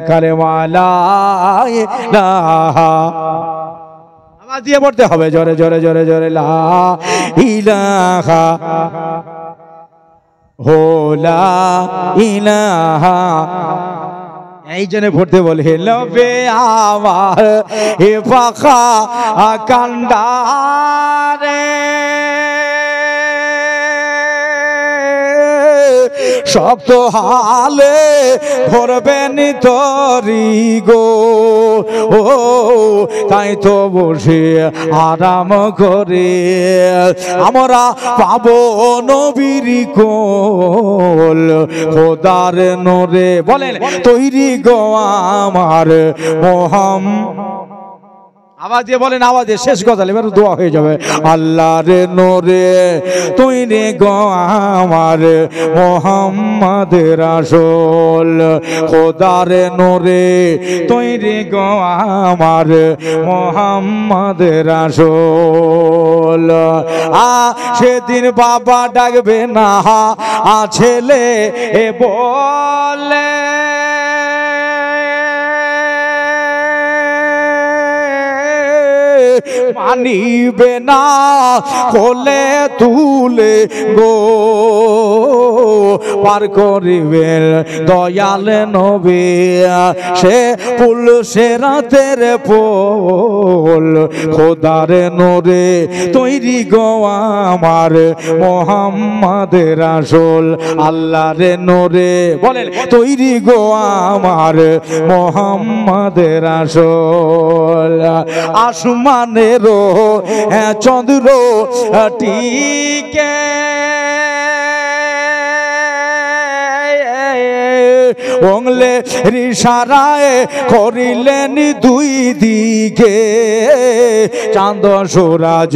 কালেমা লা ইলাহা আওয়াজ দিয়ে পড়তে হবে, জোরে জোরে জোরে জোরে, লা ইলাহা হো লা ইলাহা। এই জন্য পড়তে বলে লবে আমার এ পাখা কান্ডারে শক্ত হালে ভরবে নিতরি গো। ও তাই তো বসে আরাম করে আমরা পাবো নবীর কোল। খোদার নূরে বলেন তৈরি গো আমার আওয়াজ দিয়ে বলেন, আওয়াজে শেষ কথা এবার দোয়া হয়ে যাবে। আল্লাহর নূরে তৈরি গো আমার মোহাম্মদ রাসূল। খোদার নূরে তৈরি গো আমার মোহাম্মদ রাসূল। সেদিন বাবা ডাকবে না ছেলে এ বলে মানিবে না কোলে তুলে গো। পার করিবেন দয়াল নবী সে পুল সে রাতের পোল। খোদার নূরে তৈরি গো আমার মোহাম্মদ রাসূল। আল্লাহর নূরে বলেন তৈরি গো আমার মোহাম্মদ রাসূল। আসমানেরও চন্দ্র টিকে ওংলে রিসারায় করিলেন দুই দিকে। চাঁদ সূরজ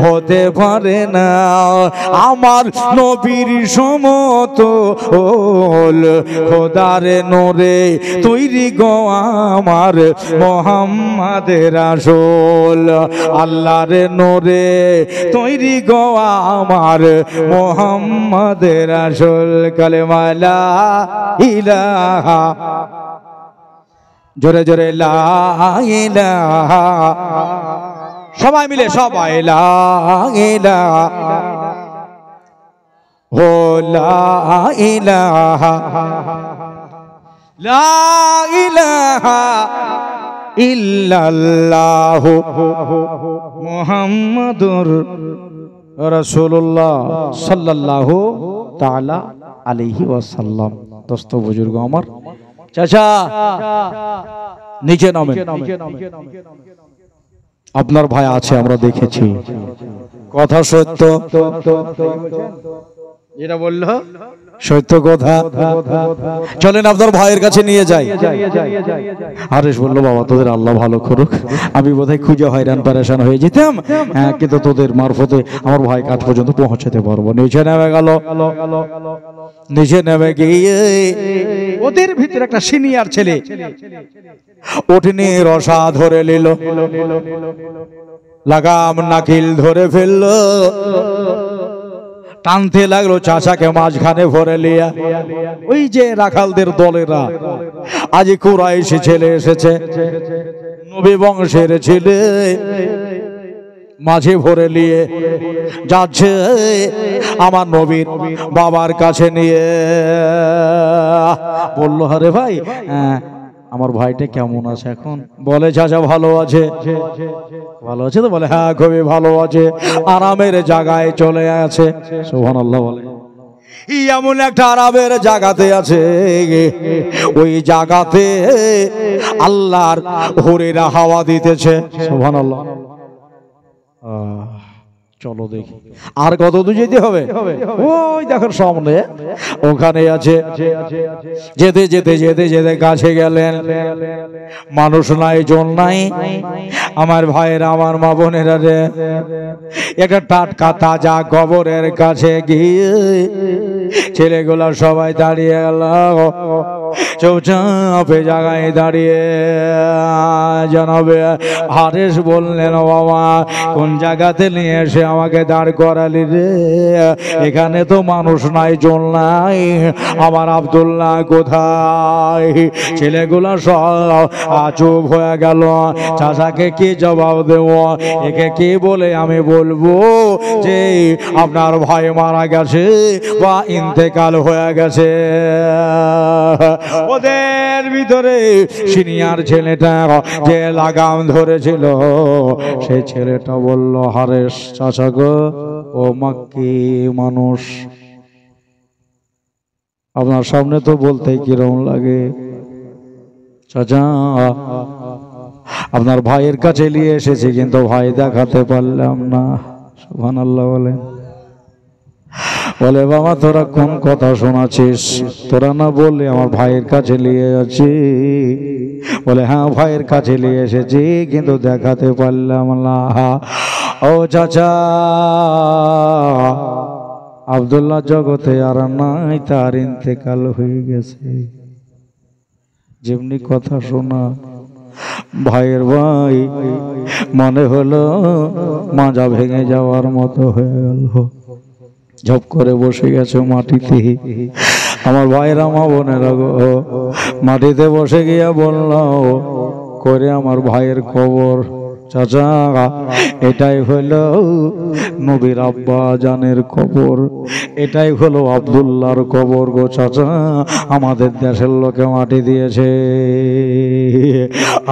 হতে পারে না আমার নবীর সমতল। খোদার নূরে তৈরি গো আমার মোহাম্মদ রাসূল। আল্লাহর নূরে তৈরি গো আমার মোহাম্মদ রাসূল। কালেমা লা ইলাহা জোরে জোরে লা ইলাহা। সবাই মিলে সবাই লা ইলাহা হো লা ইলাহা লা ইলাহা ইল্লাল্লাহু মুহাম্মাদুর রাসূলুল্লাহ সাল্লাল্লাহু তাআলা আলাইহি ওয়াসাল্লাম। দোস্ত বুজুর্গ আমার, চাচা নিচে নামেন। আপনার ভাই আছে আমরা দেখেছি, কথা সত্য। যেটা বললো সত্য কথা। চলেন আপনার ভাইয়ের কাছে নিয়ে যাই। হারেস বললো, বাবা তোদের আল্লাহ ভালো করুক, আমি বোধহয় খুঁজে হয়রান পেরেশান হয়ে যেতাম, কিন্তু তোদের মারফতে আমার ভাই কাঠ পর্যন্ত পৌঁছাতে পারবো। নিচে নেমে গেল। নিচে নেমে গিয়ে ওদের ভিতরে একটা সিনিয়র ছেলে ওঠেনি, রসা ধরে নিল, লাগাম নাকিল ধরে ফেললো, টানতে লাগলো চাচাকে মাঝখানে ভরে লিয়া। ওই যে রাখালদের দলেরা, আজ কুরাইশি ছেলে এসেছে, নবী বংশের ছেলে, মাঝে ভরে নিয়ে যাচ্ছে আমার নবীর বাবার কাছে নিয়ে। বললো, আরে ভাই আমার ভাইটা কেমন আছে এখন? বলে, চাচা ভালো আছে। ভালো আছে তো? বলে, হ্যাঁ খুবই ভালো আছে, আরামের জায়গায় চলে আছে। সুবহানাল্লাহ বলে। এমন একটা আরামের জায়গাতে আছে, ওই জায়গাতে আল্লাহর হুরেরা হাওয়া দিতেছে। সুবহানাল্লাহ। চলো দেখি আর কত দূর যেতে হবে। ওই দেখো সামনে ওখানে আছে। যেতে যেতে যেতে যেতে কাছে গেলেন, মানুষ নাই, জন নাই। আমার ভাইয়েরা, আমার মা বোনেরা রে, একটা টাটকা তাজা কবরের কাছে গিয়ে ছেলেগুলা সবাই দাঁড়িয়ে গেল, চৌচাপে জায়গায় দাঁড়িয়ে। জানাবে হারেস বললেন, বাবা কোন জায়গাতে নিয়ে এসে আমাকে দাঁড় করালি রে? এখানে তো মানুষ নাই, জন নাই, আমার আব্দুল্লাহ কোথায়? ছেলেগুলা সব চুপ হয়ে গেল। চাচাকে কি জবাব দেব? একে কি বলে আমি বলবো যে আপনার ভাই মারা গেছে বা ইন্তেকাল হয়ে গেছে? ওদের ভিতরে সিনিয়র ছেলেটা যে লাগাম ধরেছিল, সেই ছেলেটা বলল, হারেস চাচা গো, ও মাক্কি মানুষ, আপনার সামনে তো বলতে কিরকম লাগে। চাচা আপনার ভাইয়ের কাছে নিয়ে এসেছি, কিন্তু ভাই দেখাতে পারলাম না। সুবহানাল্লাহ বলে। বলে, বাবা তোরা কোন কথা শোনাচ্ছিস? তোরা না বললে আমার ভাইয়ের কাছে নিয়ে যাচ্ছি। বলে, হ্যাঁ ভাইয়ের কাছে নিয়ে এসেছি, কিন্তু দেখাতে পারলাম না। ও চাচা, আব্দুল্লাহ জগতে আর নাই, তার ইন্তেকাল হয়ে গেছে। যেমনি কথা শোনা ভাইয়ের ভাই মনে হলো মাজা ভেঙে যাওয়ার মতো হয়ে গেল। ঝপ করে বসে গেছে মাটিতে। আমার ভাইরা, মা বোনেরা গো, মাটিতে বসে গিয়া বলল, করে আমার ভাইয়ের খবর। চাচা এটাই হলো নবীর আব্বা জানের কবর, এটাই হলো আব্দুল্লাহর কবর গো চাচা, আমাদের দেশের লোকে মাটি দিয়েছে।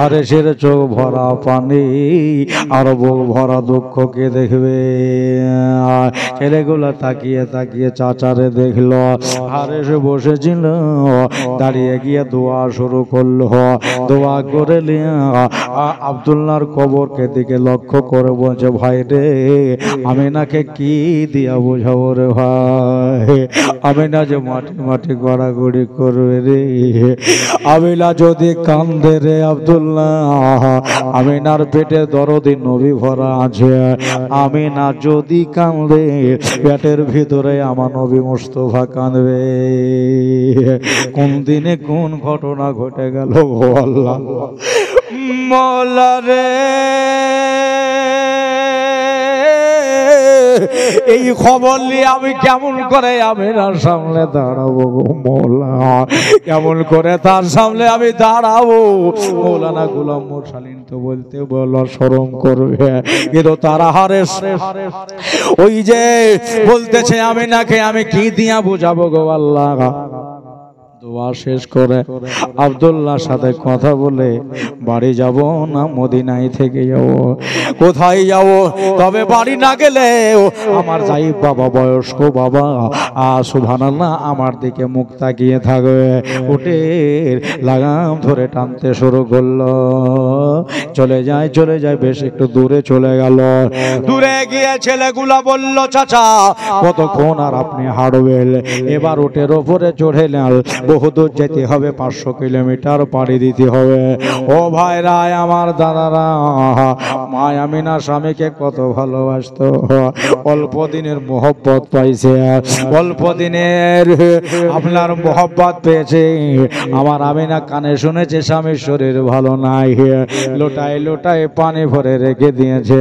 আরে সের চোখ ভরা পানি আর বুক ভরা দুঃখ কে দেখবে? ছেলেগুলা তাকিয়ে তাকিয়ে চাচারে দেখলো। আরে সে বসেছিল, দাঁড়িয়ে গিয়ে দোয়া শুরু করলো। দোয়া করে আব্দুল্লাহর কবরকে দিকে লক্ষ্য করে বলছে, ভাই রে আমিনাকে কি দিয়া বোঝাবো রে ভাই? আমিনা যে মাটি মাটি গড়াগড়ি করবে রে। আমিনা যদি কান্দে রে আব্দুল্লাহ, আমিনার পেটে দরদি নবী ভরা আছে। আমিনা যদি কান্দে, পেটের ভিতরে আমার নবী মুস্তাফা কাঁদবে। কোন দিনে কোন ঘটনা ঘটে গেল আল্লাহ মওলা রে। এই খবর নিয়ে আমি কেমন করে আমিনার সামনে দাঁড়াবো গো মওলা? কেমন করে তার সামনে আমি দাঁড়াবো? মৌলানা গোলাম মোরসালিন তো বলতে বলো শরম করবে, কিন্তু তারা হারেস ওই যে বলতেছে আমিনাকে আমি কি দিয়া বোঝাবো গো আল্লাহ? দোয়া শেষ করে আব্দুল্লাহর সাথে কথা বলে বাড়ি যাব না মদিনায় থেকে যাব, কোথায় যাব? তবে বাড়ি না গেলে আমার জাইব বাবা, বয়স্ক বাবা, সুবহানাল্লাহ, আমার দিকে মুখ তাকিয়ে থাকবে। উটের লাগাম ধরে টানতে শুরু করলো। চলে যায় চলে যায়, বেশ একটু দূরে চলে গেল। দূরে গিয়ে ছেলেগুলা বলল, চাচা কতক্ষণ আর আপনি হাঁটবেন? এবার উটের ওপরে চড়ে নেন, বহুদূর যেতে হবে, 500 কিলোমিটার পাড়ি দিতে হবে। ও ভাইরা, আমার দাদারা, মা আমিনা স্বামীকে কত ভালোবাসতো, অল্প দিনের মোহব্বত পাইছে, অল্প দিনের আপনার মোহব্বত পেয়েছে। আমার আমিনা কানে শুনেছে স্বামীর শরীর ভালো নাই, লোটায় লোটায় পানি ভরে রেখে দিয়েছে,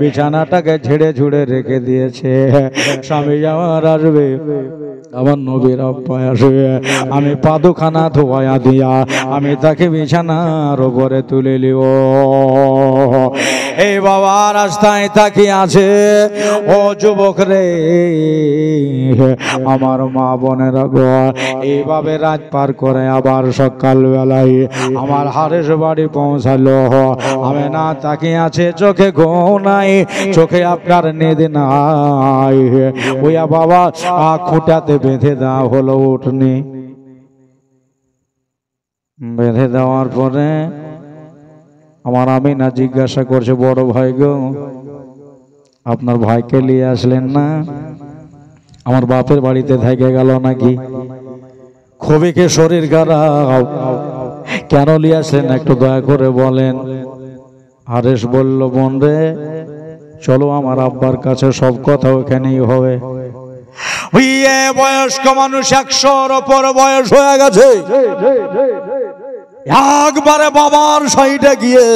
বিছানাটাকে ঝেড়ে ঝুড়ে রেখে দিয়েছে। স্বামী আমার আসবে, আমার নবীর আব্বা আসবে, আমি পাদুখানা ধোয়া দিয়া আমি তাকে বিছানার উপরে তুলে নিব। এই বাবা রাস্তায় তাকিয়ে আছে। ও যুবক রে, আমার মা বোনেরা গো, এইভাবে রাত পার করে আবার সকাল বেলায় আমার হারেস বাড়ি পৌঁছালো। আমি না তাকিয়ে আছে, চোখে ঘুম নাই, চোখে আপনার নিদ নাই। ওইয়া বাবা খুঁটাতে বেঁধে দেওয়া হলো উঠনি। বেঁধে দেওয়ার পরে আমার আমিনা জিজ্ঞাসা করছে, বড় ভাই গো, আপনার ভাইকে নিয়ে আসলেন না? আমার বাপের বাড়িতে থেকে গেল নাকি? খুবইকে শরীর খারাপ, কেন নিয়ে আসলেন একটু দয়া করে বলেন। হারেস বলল, বোন রে, চলো আমার আব্বার কাছে, সব কথা ওখানেই হবে। বয়স্ক মানুষ, 100-র ওপর বয়স হয়ে গেছে, একবারে বাবার সাইডে গিয়ে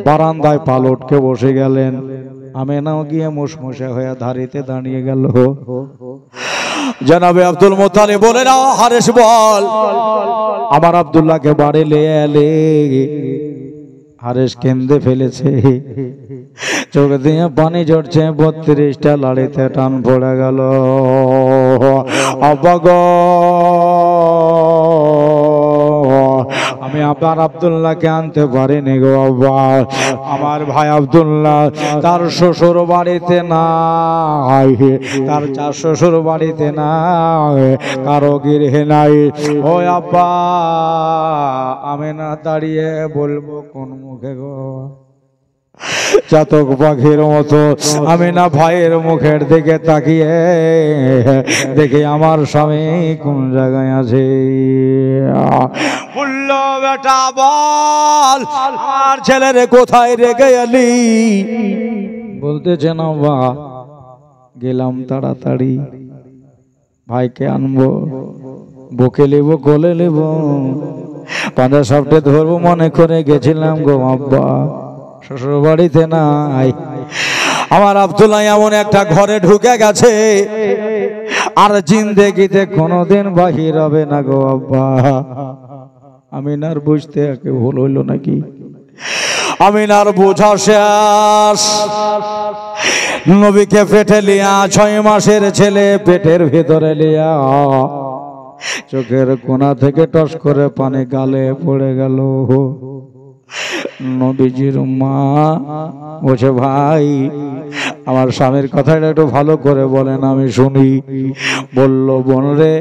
বারান্দায় পালটকে বসে গেলেন। আমিনাও গিয়ে মুসমুসে হয়ে ধারিতে দাঁড়িয়ে গেল। জনাবে আব্দুল মুত্তালিব বলে, না হারেস বল, আমার আব্দুল্লাহকে বাড়ি নিয়ে এলে। হারেস কেঁদে ফেলেছে, চোখ দিয়ে পানি ঝরছে, 32টা লাড়িতে টান পড়ে গেল। আব্বা গো, আমি আপনার আব্দুল্লাহকে আনতে পারিনি গো আব্বা। আমার ভাই আব্দুল্লাহ তার শ্বশুর বাড়িতে নাই, তার চার শ্বশুর বাড়িতে নাই, কারো গৃহে নাই। ও আব্বা, আমি না দাঁড়িয়ে বলবো কোন মুখে গো? চাতক পাখির মতো আমি না ভাইয়ের মুখের দিকে তাকিয়ে দেখি আমার স্বামী কোন জায়গায় আছে। বলল, বেটা বল, আমার ছেলেরে কোথায় রেখে এলি? বলতেছে, না বা, গেলাম তাড়াতাড়ি, ভাইকে আনবো, বুকে নেব, কোলে নেব, পাঁজা সাপটে ধরবো মনে করে গেছিলাম গো আব্বা, শ্বশুর বাড়িতে নাই। আমার আব্দুল্লাহ এমন একটা ঘরে ঢুকে গেছে, আর জিন্দেগিতে কোনোদিন বাহির হবে না গো আব্বা। আমিনার বুঝতে একে ভুল হইল নাকি? আমিনার বোঝা শেষ। নবীকে পেটে লিয়া, 6 মাসের ছেলে পেটের ভিতরে লিয়া, চোখের কোনা থেকে টস করে পানি গালে পড়ে গেল। নবীজির মা বলছে, ভাই আমার স্বামীর কথাটা একটু ভালো করে বলেন, আমি শুনি। বলল, বোন রে,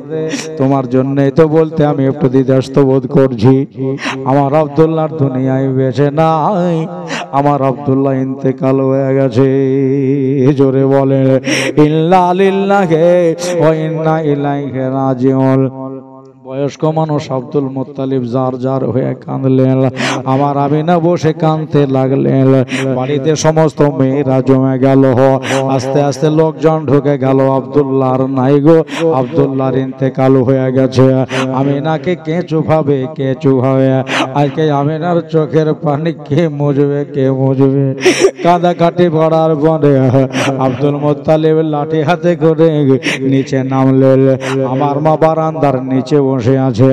তোমার জন্যই তো বলতে আমি একটু দ্বিধাস্ত বোধ করছি। আমার আব্দুল্লাহর দুনিয়ায় বেঁচে নাই, আমার আব্দুল্লাহ ইন্তেকাল হয়ে গেছে। জোরে বলে, ইন্না লিল্লাহি ওয়া ইন্না ইলাইহি রাজিউন। বয়স্ক মানুষ আব্দুল মুত্তালিব জার জার হয়ে কাঁদলেন। আমার আমিনা বসে কাঁদতে লাগলেন। বাড়িতে সমস্ত মেয়েরা জমে গেল। আস্তে আস্তে লোকজন ঢুকে গেল। আব্দুল্লাহর নাই গো, আব্দুল্লাহর ইন্তেকাল হয়ে গেছে। আমিনাকে কে চুপাবে, কে চুপাবে? আজকে আমিনার চোখের পানি কে মুছবে, কে মুছবে? কাঁদাকাটি পড়ার পরে আব্দুল মুত্তালিব লাঠি হাতে করে নিচে নামলেন। আমার মা বারান্দার নিচে বসে বসে আছে।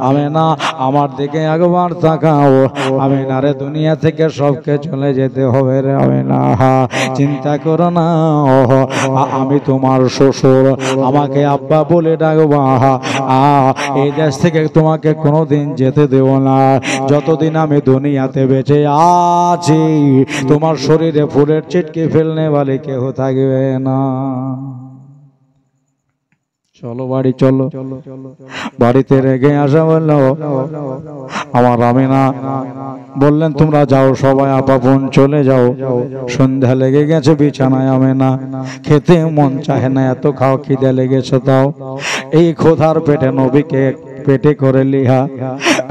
আমেনা আমার দিকে একবার তাকাও। আমেনা রে দুনিয়া থেকে সবকে চলে যেতে হবে রে আমেনা, চিন্তা করো না, আমি তোমার শ্বশুর, আমাকে আব্বা বলে ডাকবা। এই দেশ থেকে তোমাকে কোনোদিন যেতে দেব না যতদিন আমি দুনিয়াতে বেঁচে আছি। তোমার শরীরে ফুলের ছিটকে ফেলনে বলে কেউ থাকবে না। চলো বাড়ি চলো। বাড়িতে রেগে আসা বললো আমার আমিনা বললেন তোমরা যাও সবাই আপাপন চলে যাও। সন্ধ্যা লেগে গেছে, বিছানায় আমিনা খেতে মন চাহে না, এত খাও খিদে লেগেছে। তাও এই ক্ষুধার পেটে নবীকে পেটে করে লিহা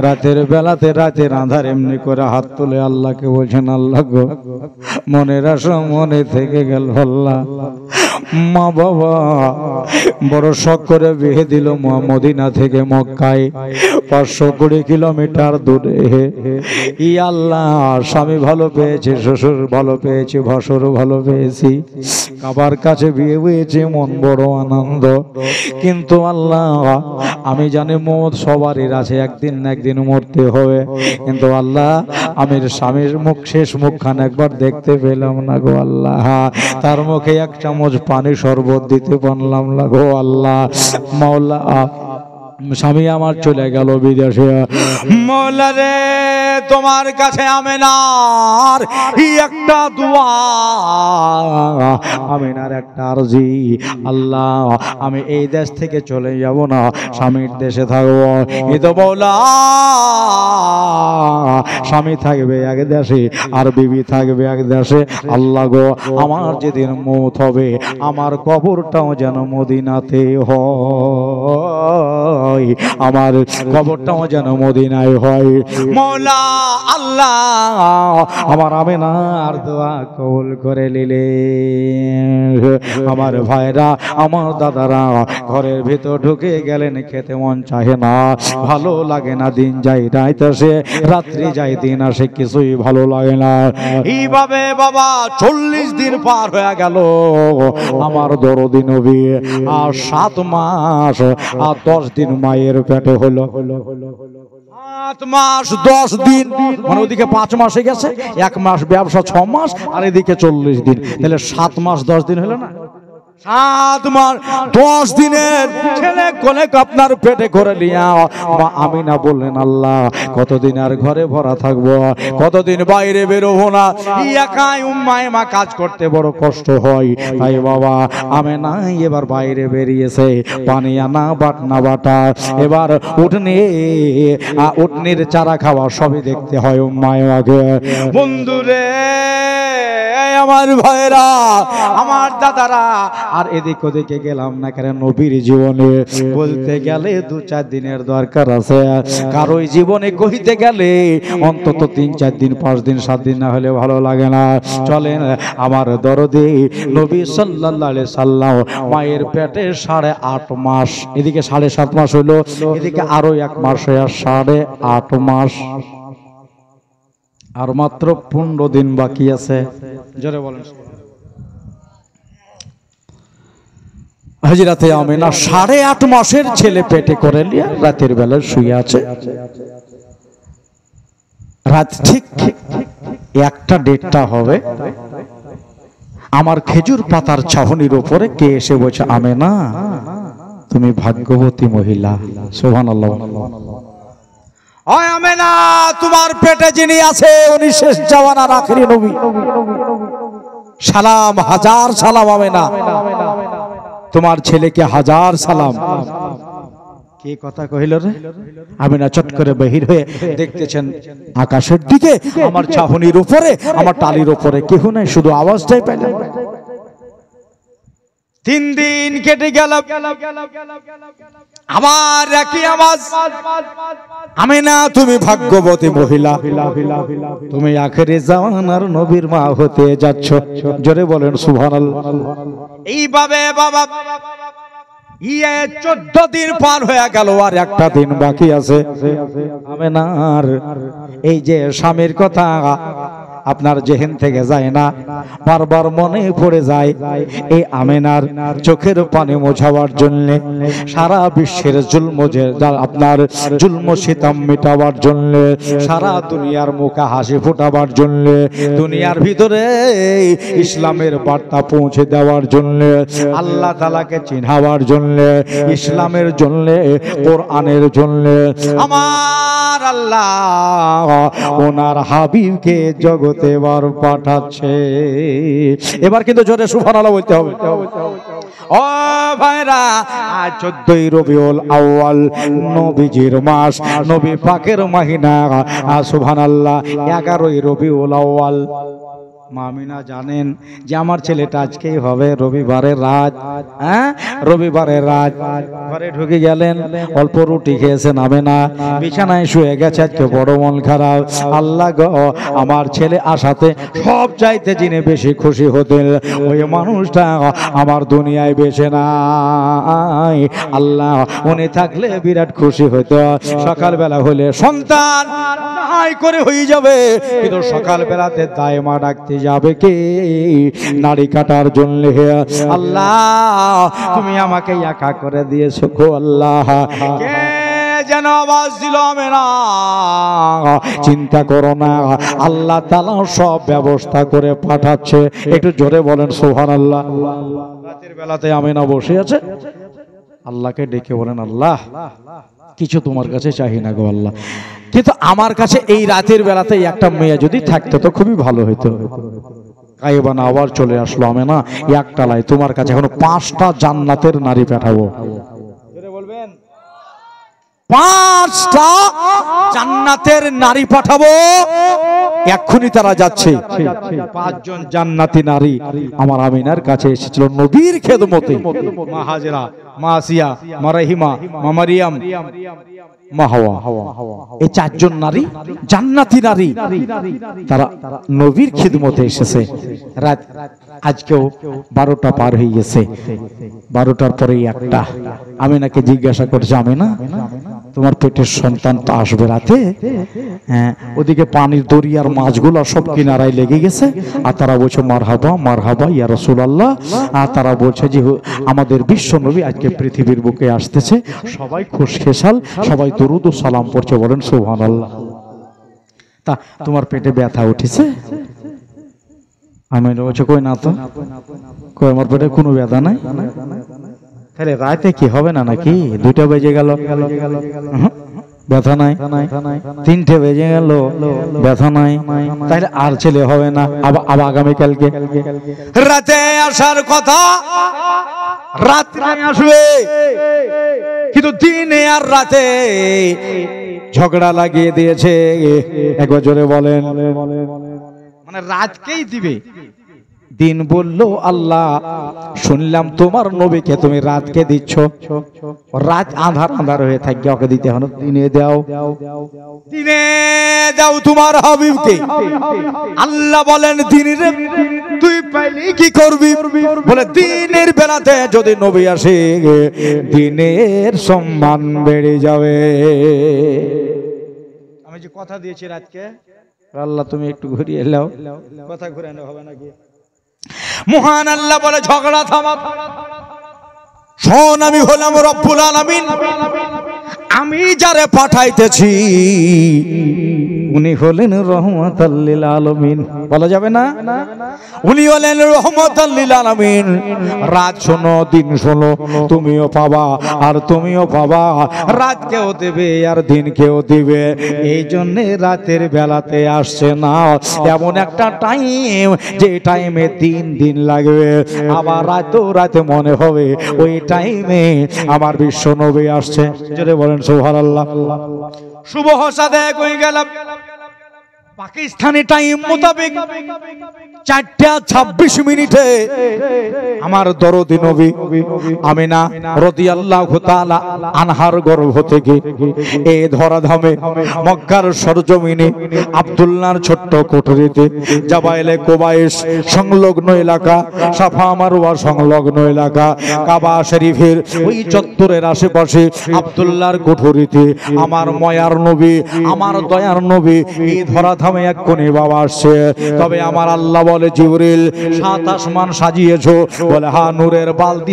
রাতের বেলাতে, রাতের আধার এমনি করে হাত তুলে আল্লাহকে বলছেন আল্লাহ গো মনের আশা মনে থেকে গেল। আল্লাহ মা বাবা বড় শখ করে বিয়ে দিল মদিনা থেকে মক্কায় 520 কিলোমিটার দূরে। ই আল্লাহ স্বামী ভালো পেয়েছে, শ্বশুর ভালো পেয়েছে, ভাসুর ভালো পেয়েছি, কাবার কাছে বিয়ে হয়েছে, মন বড় আনন্দ। কিন্তু আল্লাহ আমি জানি মত সবারই আছে, একদিন না একদিন মরতে হবে। কিন্তু আল্লাহ আমি স্বামীর মুখ শেষ মুখখান একবার দেখতে পেলাম না গো আল্লাহ। তার মুখে এক চামচ পানি শরবত দিতে পারলাম না গো আল্লাহ। মাওলা স্বামী আমার চলে গেল বিদেশে। মাওলা রে তোমার কাছে আমিনার একটা দোয়া, আমিনার একটা আরজি, আল্লাহ আমি এই দেশ থেকে চলে যাব না, স্বামীর দেশে থাকবো। এই তো মাওলা স্বামী থাকবে এক দেশে আর বিবি থাকবে এক দেশে। আল্লাহ গো আমার যেদিন মৌত হবে আমার কবরটাও যেন মদিনাতে হয়, আমার কবরটাও যেন মদিনায় হয়। মওলা আল্লাহ আমার আমিনার দোয়া কবুল করে নিলে। আমার ভাইরা আমার দাদারা ঘরের ভিতর ঢুকে গেলেন, খেতে মন চাহে না, ভালো লাগে না, দিন যাই রাত আসে, রাত্রি যাই দিন আসে, কিছুই ভালো লাগে না। এইভাবে বাবা 40 দিন পার হয়ে গেল আমার দরদি নবী, আর 7 মাস আর 10 দিন মায়ের পেটে হলো। 7 মাস 10 দিন, মানে ওদিকে 5 মাসে গেছে, 1 মাস ব্যবসা 6 মাস, আর এদিকে 40 দিন, তাহলে 7 মাস 10 দিন হলো না। 7 মাস 10 দিনের ছেলে কোলে আপনার পেটে করে নিয়া মা আমিনা বললেন আল্লাহ কতদিন আর ঘরে ভরা থাকবো, কতদিন বাইরে বেরোবো না, একাই উম্মায় মা কাজ করতে বড় কষ্ট হয়। তাই বাবা আমিনা এবার বাইরে বেরিয়েছে, পানি আনা বাটনা বাটা, এবার উটনির চারা খাওয়া সবই দেখতে হয় উম্মায় মাকে। বন্ধুরে আমার ভাইরা আমার দাদারা, আর এদিক ওদিকে গেলাম না কেন, নবীর জীবনে বলতে গেলে 2-4 দিনের দরকার আছে, কারোই জীবনে কইতে গেলে অন্তত 3-4 দিন 5 দিন 7 দিন না হলে ভালো লাগে না। চলেন আমার দরদি নবী সাল্লাল্লাহু আলাইহি সাল্লাম মায়ের পেটে 8.5 মাস, এদিকে 7.5 মাস হলো, এদিকে আরো 1 মাস হয়ে 8.5 মাস, আর মাত্র 15 দিন বাকি আছে। জোরে বলেন হযরতে আমিনা 8.5 মাসের ছেলে পেটে করে নিয়ে রাতের বেলা শুয়ে আছে। রাত ঠিক 1টা-1:30টা হবে, আমার খেজুর পাতার ছাউনির উপরে কে এসে বলছে আমিনা তুমি ভাগ্যবতী মহিলা। সুবহানাল্লাহ। ওই আমিনা তোমার পেটে যিনি আছে উনি শেষ জামানার আখেরি নবী। সালাম, হাজার সালাম আমিনা, তোমার ছেলেকে হাজার সালাম। কে কথা কহিল রে? আমিনা চট করে বাহির হয়ে দেখতেছেন আকাশের দিকে, আমার ছাউনির উপরে, আমার টালির উপরে কেহ নাই, শুধু আওয়াজটাই পেলেন। 3 দিন কেটে গেল, আবার একই আওয়াজ, আমিনা তুমি ভাগ্যবতী মহিলা, তুমি আখেরি জামানার নবীর মা হতে যাচ্ছ। জোরে বলেন সুবহানাল্লাহ। এইভাবে বাবা 14 দিন পার হয়ে গেল, আর 1টা দিন বাকি আছে। আমিনার এই যে স্বামীর কথা আপনার জেহেন থেকে যায় না, বারবার মনে পড়ে যায় এই আমেনার চোখের পানি মোছাবার জন্য, সারা বিশ্বের জুলম আপনার জুলম সিতাম মেটাবার জন্য, সারা দুনিয়ার মুখে হাসি ফোটাবার জন্য, দুনিয়ার ভিতরে ইসলামের বার্তা পৌঁছে দেওয়ার জন্য, আল্লাহ তাআলাকে চিনাবার জন্য, ইসলামের জন্য, কোরআনের জন্য আমার আল্লাহ ওনার হাবিবকে জগতে বার পাঠাচ্ছে। এবার কিন্তু জোরে সুবহানাল্লাহ বলতে হবে। ও ভাইরা, আজ 14ই রবিউল আউয়াল, নবীজির মাস, নবী পাকের মহিনা। সুবহানাল্লাহ, 11ই রবিউল আউয়াল। মামিনা জানেন যে আমার ছেলেটা আজকেই হবে রবিবারের রাত। হ্যাঁ, রবিবারের রাত। ঘরে ঢুকে গেলেন, অল্প রুটি খেয়েছেন, আমেনা বিছানায় শুয়ে গেছে, আজকে বড় মন খারাপ। আল্লাহ গো, আমার ছেলে আসাতে সব চাইতে যিনি বেশি খুশি হতেন ওই মানুষটা আমার দুনিয়ায় বেঁচে নাই। আল্লাহ উনি থাকলে বিরাট খুশি হতো। সকালবেলা হলে সন্তান করে হয়ে যাবে, কিন্তু সকালবেলাতে দায়মা ডাকতে যাবে কে? নারী কাটার জন্য। আল্লাহ তুমি আমাকে একা করে দিয়েছো গো আল্লাহ। কে যেন আওয়াজ দিল আমেনা? চিন্তা করো না, আল্লাহ তাআলা সব ব্যবস্থা করে পাঠাচ্ছে। একটু জোরে বলেন সুবহানাল্লাহ। রাতের বেলাতে আমেনা বসে আছে, আল্লাহকে ডেকে বলেন, আল্লাহ কিছু তোমার কাছে চাই না গো আল্লাহ, কিন্তু আমার কাছে এই রাতের বেলাতে একটা মেয়ে যদি থাকতো তো খুবই ভালো হতো। গায়েবানা আবার চলে আসলো আমেনা, একটালাই তোমার কাছে এখন 5টা জান্নাতের নারী পাঠাবো। বলবেন 5টা জান্নাতের নারী পাঠাবো, এক্ষুনি তারা যাচ্ছে। 5 জন জান্নাতি নারী আমার আমিনার কাছে এসেছিল নবীর খেদমতে। মা হাজেরা, মা আসিয়া, মা রহিমা, মা মারিয়াম, মা হাওয়া। এই 4 জন নারী জান্নাতি নারী, তারা নবীর খেদমতে এসেছে। রাত আজকেও 12টা পার হয়ে গেছে। 12টার পরেই একটা আমিনাকে জিজ্ঞাসা করছে, আমিনা তোমার পেটের সন্তান তো আসবে রাতে। হ্যাঁ, ওদিকে পানির দরিয়ার মাছগুলো সব কিনারায় লেগে গেছে, আর তারা বলছে মারহাবা মারহাবা ইয়া রাসূলুল্লাহ। আর তারা বলছে যে আমাদের বিশ্ব নবী আজকে পৃথিবীর বুকে আসতেছে, সবাই খুশখেশাল, সবাই দরুদ ও সালাম পড়ছে, বলেন সুবহানাল্লাহ। তা তোমার পেটে ব্যথা উঠেছে? আমি বলছি কই না তো, কই আমার পেটে কোনো ব্যথা নাই। তাহলে রাতে কি হবে না নাকি? 2টা বেজে গেল, ব্যথা নাই। 3টে বেজে গেল, ব্যথা নাই। তাহলে আর ছেলে হবে না, আবার আগামীকালকে রাতে আসার কথা, রাত্রে আসবে, কিন্তু দিনে আর রাতে ঝগড়া লাগিয়ে দিয়েছে। একবার জোরে বলেন, মানে রাতকেই দিবে। দিন বললো আল্লাহ শুনলাম তোমার নবীকে তুমি রাতকে দিচ্ছ, রাত আঁধার আঁধার হয়ে থাকবে, ওকে দিতে হলো দিনে দাও, দিনে দাও তোমার হাবিবকে। আল্লাহ বলেন দিনের তুই পাইলি কি করবি? বলে দিনের বেলাতে যদি নবী আসে দিনের সম্মান বেড়ে যাবে। আমি যে কথা দিয়েছি রাতকে, আল্লাহ তুমি একটু ঘুরিয়ে এলাও, কথা ঘুরানো হবে নাকি? মহান আল্লাহ বলে ঝগড়া থামা, শোন আমি হলাম রব্বুল আলামিন, আমি যারে পাঠাইতেছি উনি হলেন রহমাতাল লিল আলামিন। বলা যাবে না? উনি হলেন রহমাতাল লিল আলামিন। রাত শোনো, দিন শোনো, তুমিও পাবা আর তুমিও পাবা, রাত কেউ দেবে আর দিন কেউ দিবে। এই জন্য রাতের বেলাতে আসছে না এমন একটা টাইম যে টাইমে 3 দিন লাগবে, আবার রাতে মনে হবে ওই টাইমে আমার বিশ্ব নবী আসছে। জোরে বলেন সুবহানাল্লাহ। শুভ সাদে কই গেলাম পাকিস্তানি টাইম মোতাবেক 4:26 আমার দরদি নবী আমিনা রাদিয়াল্লাহু তাআলা আনহার গর্ভ থেকে এই ধরাধামে মক্কার সরজমিনে আব্দুল্লাহর ছোট্ট কোঠরিতে জাবাইলে কোবাইস সংলগ্ন এলাকা, সাফা মারওয়া সংলগ্ন এলাকা, কাবা শরীফের ওই চত্বরের আশেপাশে আব্দুল্লাহর কোঠরিতে আমার ময়ার নবী, আমার দয়ার নবী এই ধরাধামে থামে এক্ষুনি বাবা আসছে। তবে আমার আল্লাহ বলে জিবরিল 7 আসমান সাজিয়েছো? বলে হ্যাঁ, নূরের বাল্ব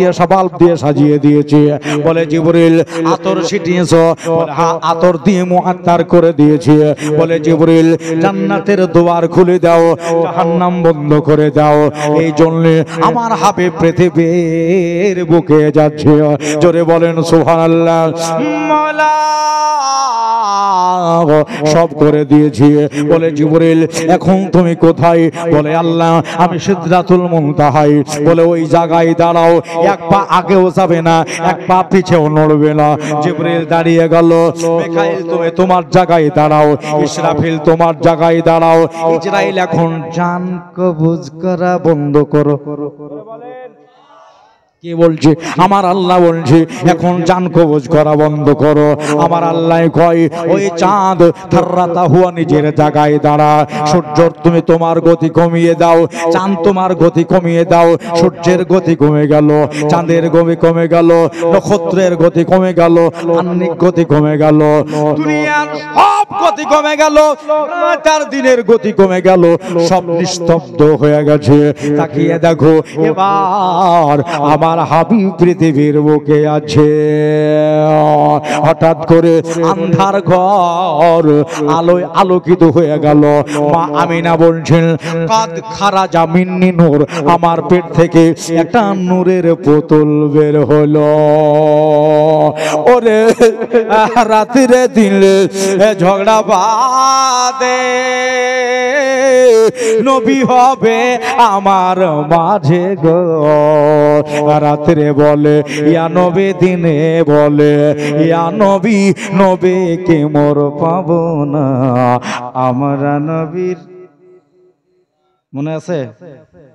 দিয়ে সাজিয়ে দিয়েছি। বলে জিবরিল আতর ছিটিয়েছো? বলে হ্যাঁ, আতর দিয়ে মুআত্তার করে দিয়েছি। বলে জিবরিল জান্নাতের দুয়ার খুলে দাও, জাহান্নাম বন্ধ করে দাও। এই জন্য আমার হাবিব পৃথিবীর বুকে যাচ্ছে। জোরে বলেন সুবহানাল্লাহ। মাওলা সব করে দিয়েছি। বলে জিবরিল এখন তুমি কোথায়? বলে আল্লাহ আমি সিদরাতুল মুনতাহায়। বলে ওই জায়গায় দাঁড়াও, এক পা আগেও যাবে না, এক পা পিছেও নড়বে না। জিবরিল দাঁড়িয়ে গেল। মিকাইল তুমি তোমার জায়গায় দাঁড়াও, ইসরাফিল তোমার জায়গায় দাঁড়াও। ইসরাইল এখন জান কবজ করা বন্ধ করো। কে বলছে? আমার আল্লাহ বলছে এখন জান কবজ করা বন্ধ করো। আমার আল্লাহ কয় ওই চাঁদ থাররাতা হুয়া নিজের জায়গায় দাঁড়া। সূর্য তুমি তোমার গতি কমিয়ে দাও, চাঁদ তোমার গতি কমিয়ে দাও। সূর্যের গতি কমে গেল, চাঁদের গতি কমে গেল, নক্ষত্রের গতি কমে গেল, আহ্নিক গতি কমে গেল, দুনিয়ার সব গতি কমে গেল, 4 দিনের গতি কমে গেল, সব নিস্তব্ধ হয়ে গেছে। তাকিয়ে দেখো এবার আমার হাবিব পৃথিবীর বুকে আছে। হঠাৎ করে আন্ধার ঘর আলোয় আলোকিত হয়ে গেল। মা আমিনা বলছেন কাদ খারাজা মিন্নি নূর, আমার পেট থেকে একটা নূরের বোতল বের হলো। ওরে রাত্রে দিলে ঝগড়া বাদে নবী হবে আমার মাঝে গো। রাত্রে বলে ইয়া নবী, দিনে বলে ইয়া নবী, নবীকে মোর পাবো না। আমরা নবীর মনে আছে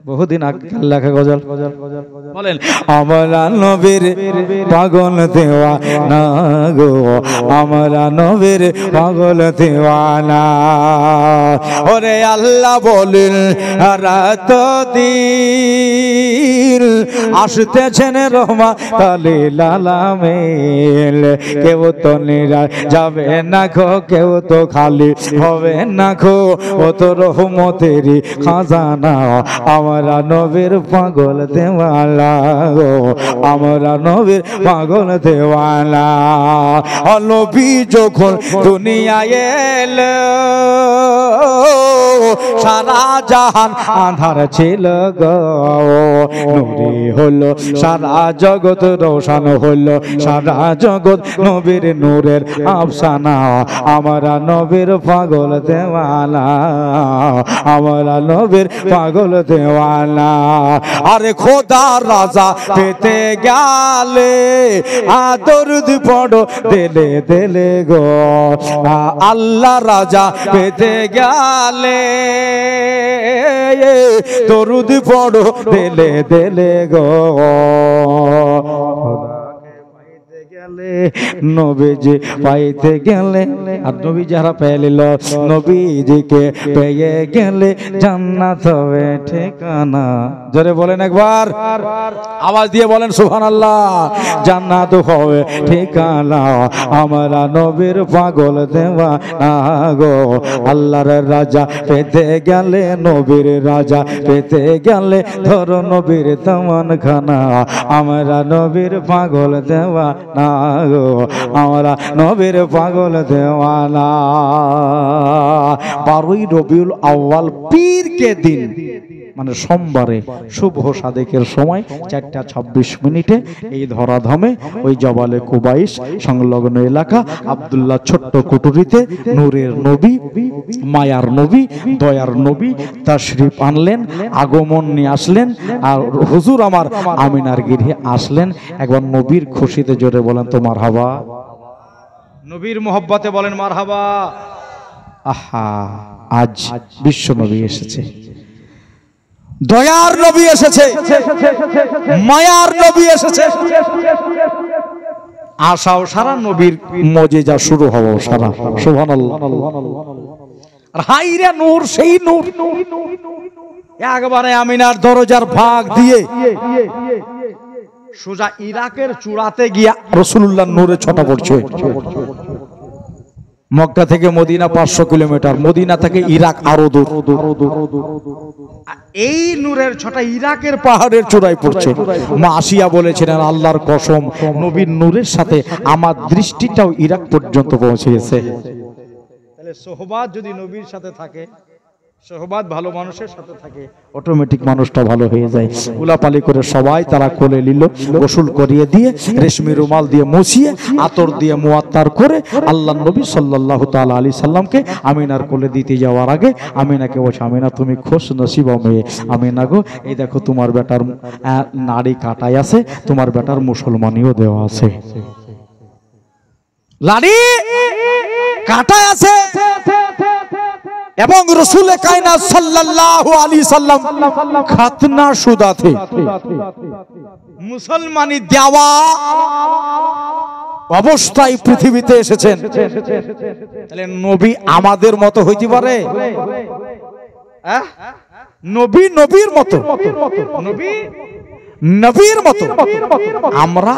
বহুদিন আগে লেখা গজল বলেন আমরা নবীর পাগল দেওয়ানা গো, আমরা নবীর পাগল দেওয়ানা। ওরে আল্লাহ বলেন রাত দিন আসতেছেন রহমাতুল আলামিন। কেউ তো নিরাশ যাবে না খো, কেউ তো খালি হবে না খো, ও তো রহমতেরই খাজানা। আমরা নবীর পাগল দেওয়ালা গো, আমরা নবীর পাগল দেওয়ালা। নবী যখন দুনিয়ায় এলো সারা জাহান আঁধার ছিল গো, নূরে হলো সারা জগৎ রোশন হলো, সারা জগৎ নবীর নূরের আফসানা। আমরা নবীর পাগল দেওয়ালা, আমরা নবীর পাগল দেওয়ালা। আরে খোদা রাজা পেতে গেলে দরুদ পড়ো দিলে দিলে গো, আল্লাহ রাজা পেতে গেলে দরুদ পড়ো দিলে দিলে গো। নবীজি পাইতে গেলে আর নবী যারা পেল, নবীজিকে পেয়ে গেলে জান্নাত হবে ঠিকানা। জোরে বলেন একবার, আওয়াজ দিয়ে বলেন সুবহানাল্লাহ। জান্নাত হবে ঠিকানা, আমরা নবীর পাগল দেওয়ানা গো। আল্লাহর রাজা পেতে গেলে, নবীর রাজা পেতে গেলে ধরো নবীর দামানখানা। আমরা নবীর পাগল দেওয়ানা গো, আমরা নবীর পাগল দেওয়ানা। 12ই রবিউল আউয়াল পীরকে দিন মানে সোমবারে শুভ সাদেকের সময় 4:26 এই ধরাধামে ওই জবালে কুবাইস সংলগ্ন এলাকা আব্দুল্লাহ ছোট্ট কুটুরিতে নূরের নবী, মায়ার নবী, দয়ার নবী তাশরিফ আনলেন, আগমন নিয়ে আসলেন। আর হুজুর আমার আমিনার গৃহে আসলেন। একবার নবীর খুশিতে জোরে বলেন তো মারহাবা, নবীর মোহব্বতে বলেন মারহাবা। আহা, আজ বিশ্ব নবী এসেছে, দয়ার নবী এসেছে, মায়ার নবী এসেছে। আশাও সারা নবীর মুজিজা শুরু হলো সারা। সুবহানাল্লাহ। আর হাইরে নূর, সেই নূর একবারে আমিনার দরজার ভাগ দিয়ে সোজা ইরাকের চূড়াতে গিয়া রাসূলুল্লাহর নূরে ছটা পড়ছে। মক্কা থেকে মদিনা 500 কিলোমিটার, মদিনা থেকে ইরাক আরো দূর। এই নূরের ছটা ইরাকের পাহাড়ের চূড়ায় পড়ছে। মা আসিয়া বলেছিলেন আল্লাহর কসম, নবীর নূরের সাথে আমার দৃষ্টিটাও ইরাক পর্যন্ত পৌঁছেছে। তাহলে সোহবাত যদি নবীর সাথে থাকে, সোহবাত ভালো মানুষের সাথে থাকে, অটোমেটিক মানুষটা ভালো হয়ে যায়। উলাপালি করে সবাই তারা কোলে নিল, গোসল করিয়ে দিয়ে রেশমি রুমাল দিয়ে মুছিয়ে আতর দিয়ে মুআত্তার করে আল্লাহ নবী সাল্লাল্লাহু তাআলা আলাইহি সাল্লামকে আমিনার কোলে দিতে যাওয়ার আগে আমিনাকে বলছে, আমিনা তুমি খুশ নসিবা মেয়ে, আমিনা গো এই দেখো তোমার বেটার নাড়ি কাটাই আছে, তোমার বেটার মুসলমানিও দেওয়া আছে, লাড়ি কাটাই আছে। এবং রাসূল কায়নাত সাল্লাল্লাহু আলাইহি সাল্লাম খাতনা শুদা থে, মুসলমানি দেওয়া অবস্থায় পৃথিবীতে এসেছেন। তাহলে নবী আমাদের মতো হইতে পারে? নবী নবীর মতো, নবী নবীর মতো, আমরা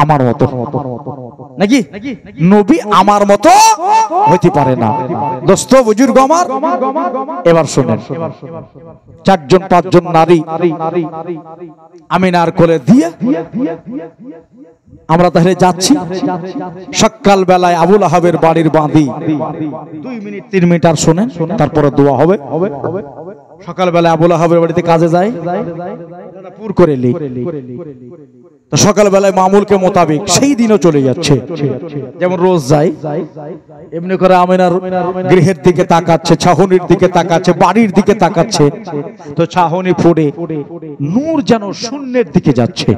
আমার মতো নাকি? নবী আমার মতো হইতে পারে না। দোস্ত বুজুর্গ আমার, এবার শুনেন, 4-5 নারী আমিনার কোলে দিয়ে আমরা তাহলে যাচ্ছি। সকাল বেলায় আবুল আহাবের বাড়ির বাঁধি 2 মিনিট 3 মিনিট আর শোনেন, তারপরে দোয়া হবে। সকাল বেলায় আবুল আহাবের বাড়িতে কাজে যায়, পুর করে লি। তো সকাল বেলায় মামুলকে মোতাবেক সেই দিনও চলে যাচ্ছে, যেমন রোজ যায়। এমনি করে আমিনার গৃহের দিকে তাকাচ্ছে, ছাহনির দিকে তাকাচ্ছে, বাড়ির দিকে তাকাচ্ছে। তো ছাহনি ফুড়ে নূর যেন শূন্যের দিকে যাচ্ছে।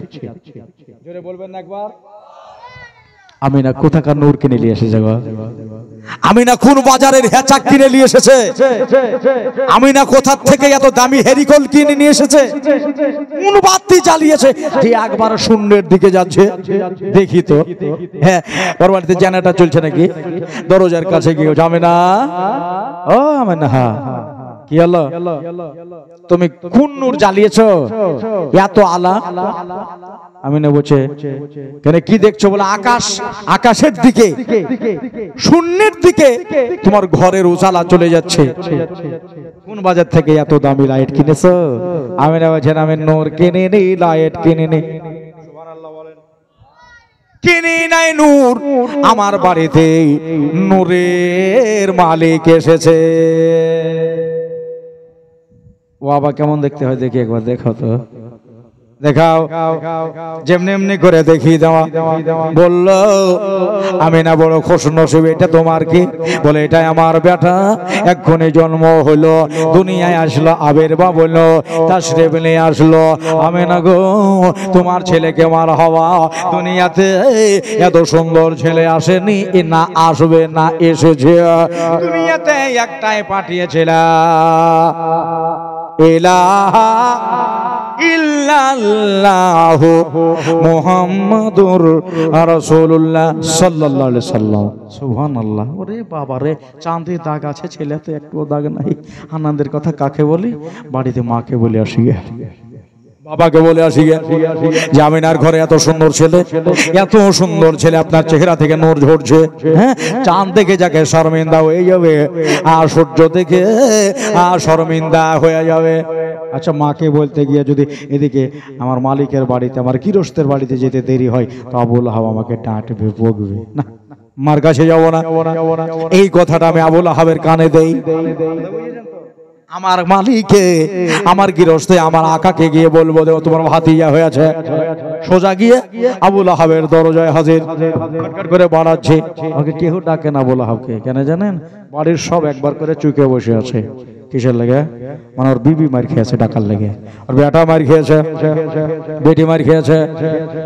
জোরে বলবেন না একবার? আমিনা কোথাকার নূর কিনে নিয়ে এসেছে? আমিনা কোন বাজারের হেঁচা কিনে নিয়ে এসেছে? আমিনা কোথা থেকে এত দামি হেরিকল কিনে নিয়ে এসেছে? কোন বাতি জ্বালিয়েছে যে একবার শূন্যের দিকে যাচ্ছে? দেখি তো, হ্যাঁ ওর বাড়িতে জেনারেটর চলছে নাকি? দরজার কাছে গিয়ে আমিনা, ও আমিনা, কি হলো? তুমি কোন নূর জ্বালিয়েছো এত আলা? আমিনা বলছে, কেন কি দেখছো? বলে আকাশ, আকাশের দিকে, শূন্যের দিকে তোমার ঘরের উজালা চলে যাচ্ছে। কোন বাজার থেকে এত দামি লাইট কিনেছো? আমিনা বলছেন, আমি নূর কিনে নি, লাইট কিনে নি। কিনে নাই নূর, আমার বাড়িতে নূরের মালিক এসেছে। ও বাবা কেমন দেখতে হয় দেখি একবার, দেখো তো, দেখাও। যেমনি এমনি করে দেখিয়ে দেওয়া। বললো আমিনা বড় খুশ নসিব, এটা তোমার কি? বলে এটাই আমার বেটা, এক্ষুনি জন্ম হলো, দুনিয়ায় আসলো, আবির্ভাব হলো, তাশরীফ নিয়ে আসলো। আমিনা গো তোমার ছেলেকে মার হওয়া, দুনিয়াতে এত সুন্দর ছেলে আসেনি, না আসবে না এসেছে, দুনিয়াতে একটাই পাঠিয়েছিলাম, ইলাহা ইল্লাল্লাহু মুহাম্মাদুর রাসূলুল্লাহ সাল্লাল্লাহু আলাইহি সাল্লাম। সুবহানাল্লাহ। ওরে বাবা রে, চাঁদে দাগ আছে, ছেলেতে একটুও দাগ নাই। আনন্দের কথা কাকে বলি? বাড়িতে মাকে বলে আসি, বাবাকে বলে আসি যে আমিনার ঘরে এত সুন্দর ছেলে, এত সুন্দর ছেলে, আপনার চেহারা থেকে নূর ঝরছে। হ্যাঁ, চাঁদ দেখে যাকে শর্মিন্দা হয়ে যাবে, আর সূর্য দেখে আর শর্মিন্দা হয়ে যাবে। আচ্ছা, মাকে বলতে গিয়ে যদি এদিকে আমার মালিকের বাড়িতে, আমার গৃহস্থের বাড়িতে যেতে দেরি হয়, তো আবুল আহাব আমাকে ডাঁটবে, বকবে, না মার কাছে যাবো না। এই কথাটা আমি আবুল আহাবের কানে দেই। আমার মালিকে, আমার গৃহস্থে, আমার আকাকে গিয়ে বলবো তোমার ভাতিজা হয়েছে। সোজা গিয়ে আবুল আহাবের দরজায় হাজির, কটকট করে বাড়াচ্ছে। ওকে কেউ ডাকে না আবুল আহাবকে, কেন জানেন? বাড়ির সব একবার করে চুকে বসে আছে। কিসের লেগে? মানে ওর বিবি মার খেয়েছে ডাকার লেগে, ওর বেটা মার খেয়েছে, বেটি মার খেয়েছে।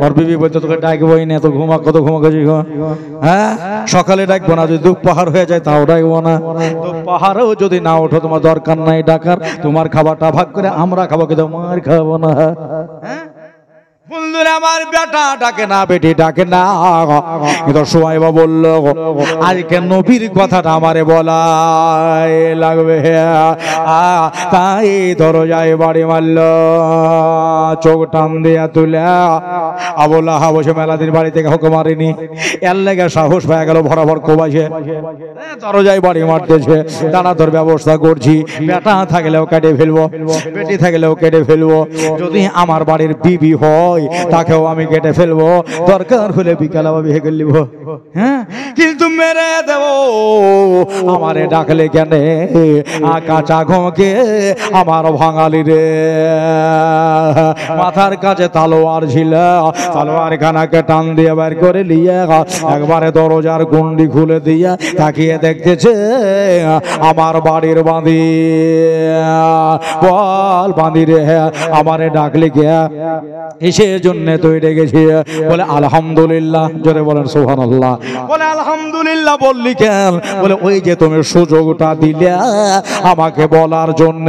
ওর বিবি বলতে তোকে ডাকবোই না, তো ঘুমা, কত ঘুমা গেছি। হ্যাঁ, সকালে ডাকবো না, যদি দুপুর হয়ে যায় তাও ডাকবো না। দুপুরেও যদি না ওঠো, তোমার দরকার নাই ডাকার, তোমার খাবারটা ভাগ করে আমরা খাবো, কিন্তু মার খাবো না। হ্যাঁ, বলল বললেন আমার বেটা ডাকে না, বেটি ডাকে না। কিন্তু সুয়াইবা বলল আজকে নবীর কথাটা আমারে বলাই লাগবে। তাই দরজায় বাড়ি মারল, চোখ টান দিয়া তুলে। আবুল আহাব বসে মেলাদিন বাড়ি থেকে হুকুম মারেনি, এর লেগে সাহস পেয়ে গেল ভরাভর কোবাইছে, দরজায় বাড়ি মারতেছে। দাঁড়া তোর ব্যবস্থা করছি, বেটা থাকলেও কেটে ফেলবো, বেটি থাকলেও কেটে ফেলবো, যদি আমার বাড়ির বিবি হয় তাকেও আমি কেটে ফেলবো, দরকার হলে বিকাল আবার বিয়ে করে নিব, হ্যাঁ, কিন্তু মেরে দেব। আমারে ডাকলে কেন কাঁচা ঘুমকে আমার ভাঙালি রে। মাথার কাছে তালোয়ার ছিল, তালোয়ার খানাকে টান দিয়ে বের করে নিয়ে একবারে দরজার গুন্ডি খুলে দিয়ে তাকিয়ে দেখতেছে আমার বাড়ির বাঁধি। বল বাঁধি রে আমারে ডাকলে গিয়া এসের জন্য তুই ডেকেছি? বলে আলহামদুলিল্লাহ। জোরে বলেন সুবহানাল্লাহ। বলে আলহামদুলিল্লাহ বললি কেন? বলে ওই যে তুমি সুযোগটা দিলে আমাকে বলার জন্য।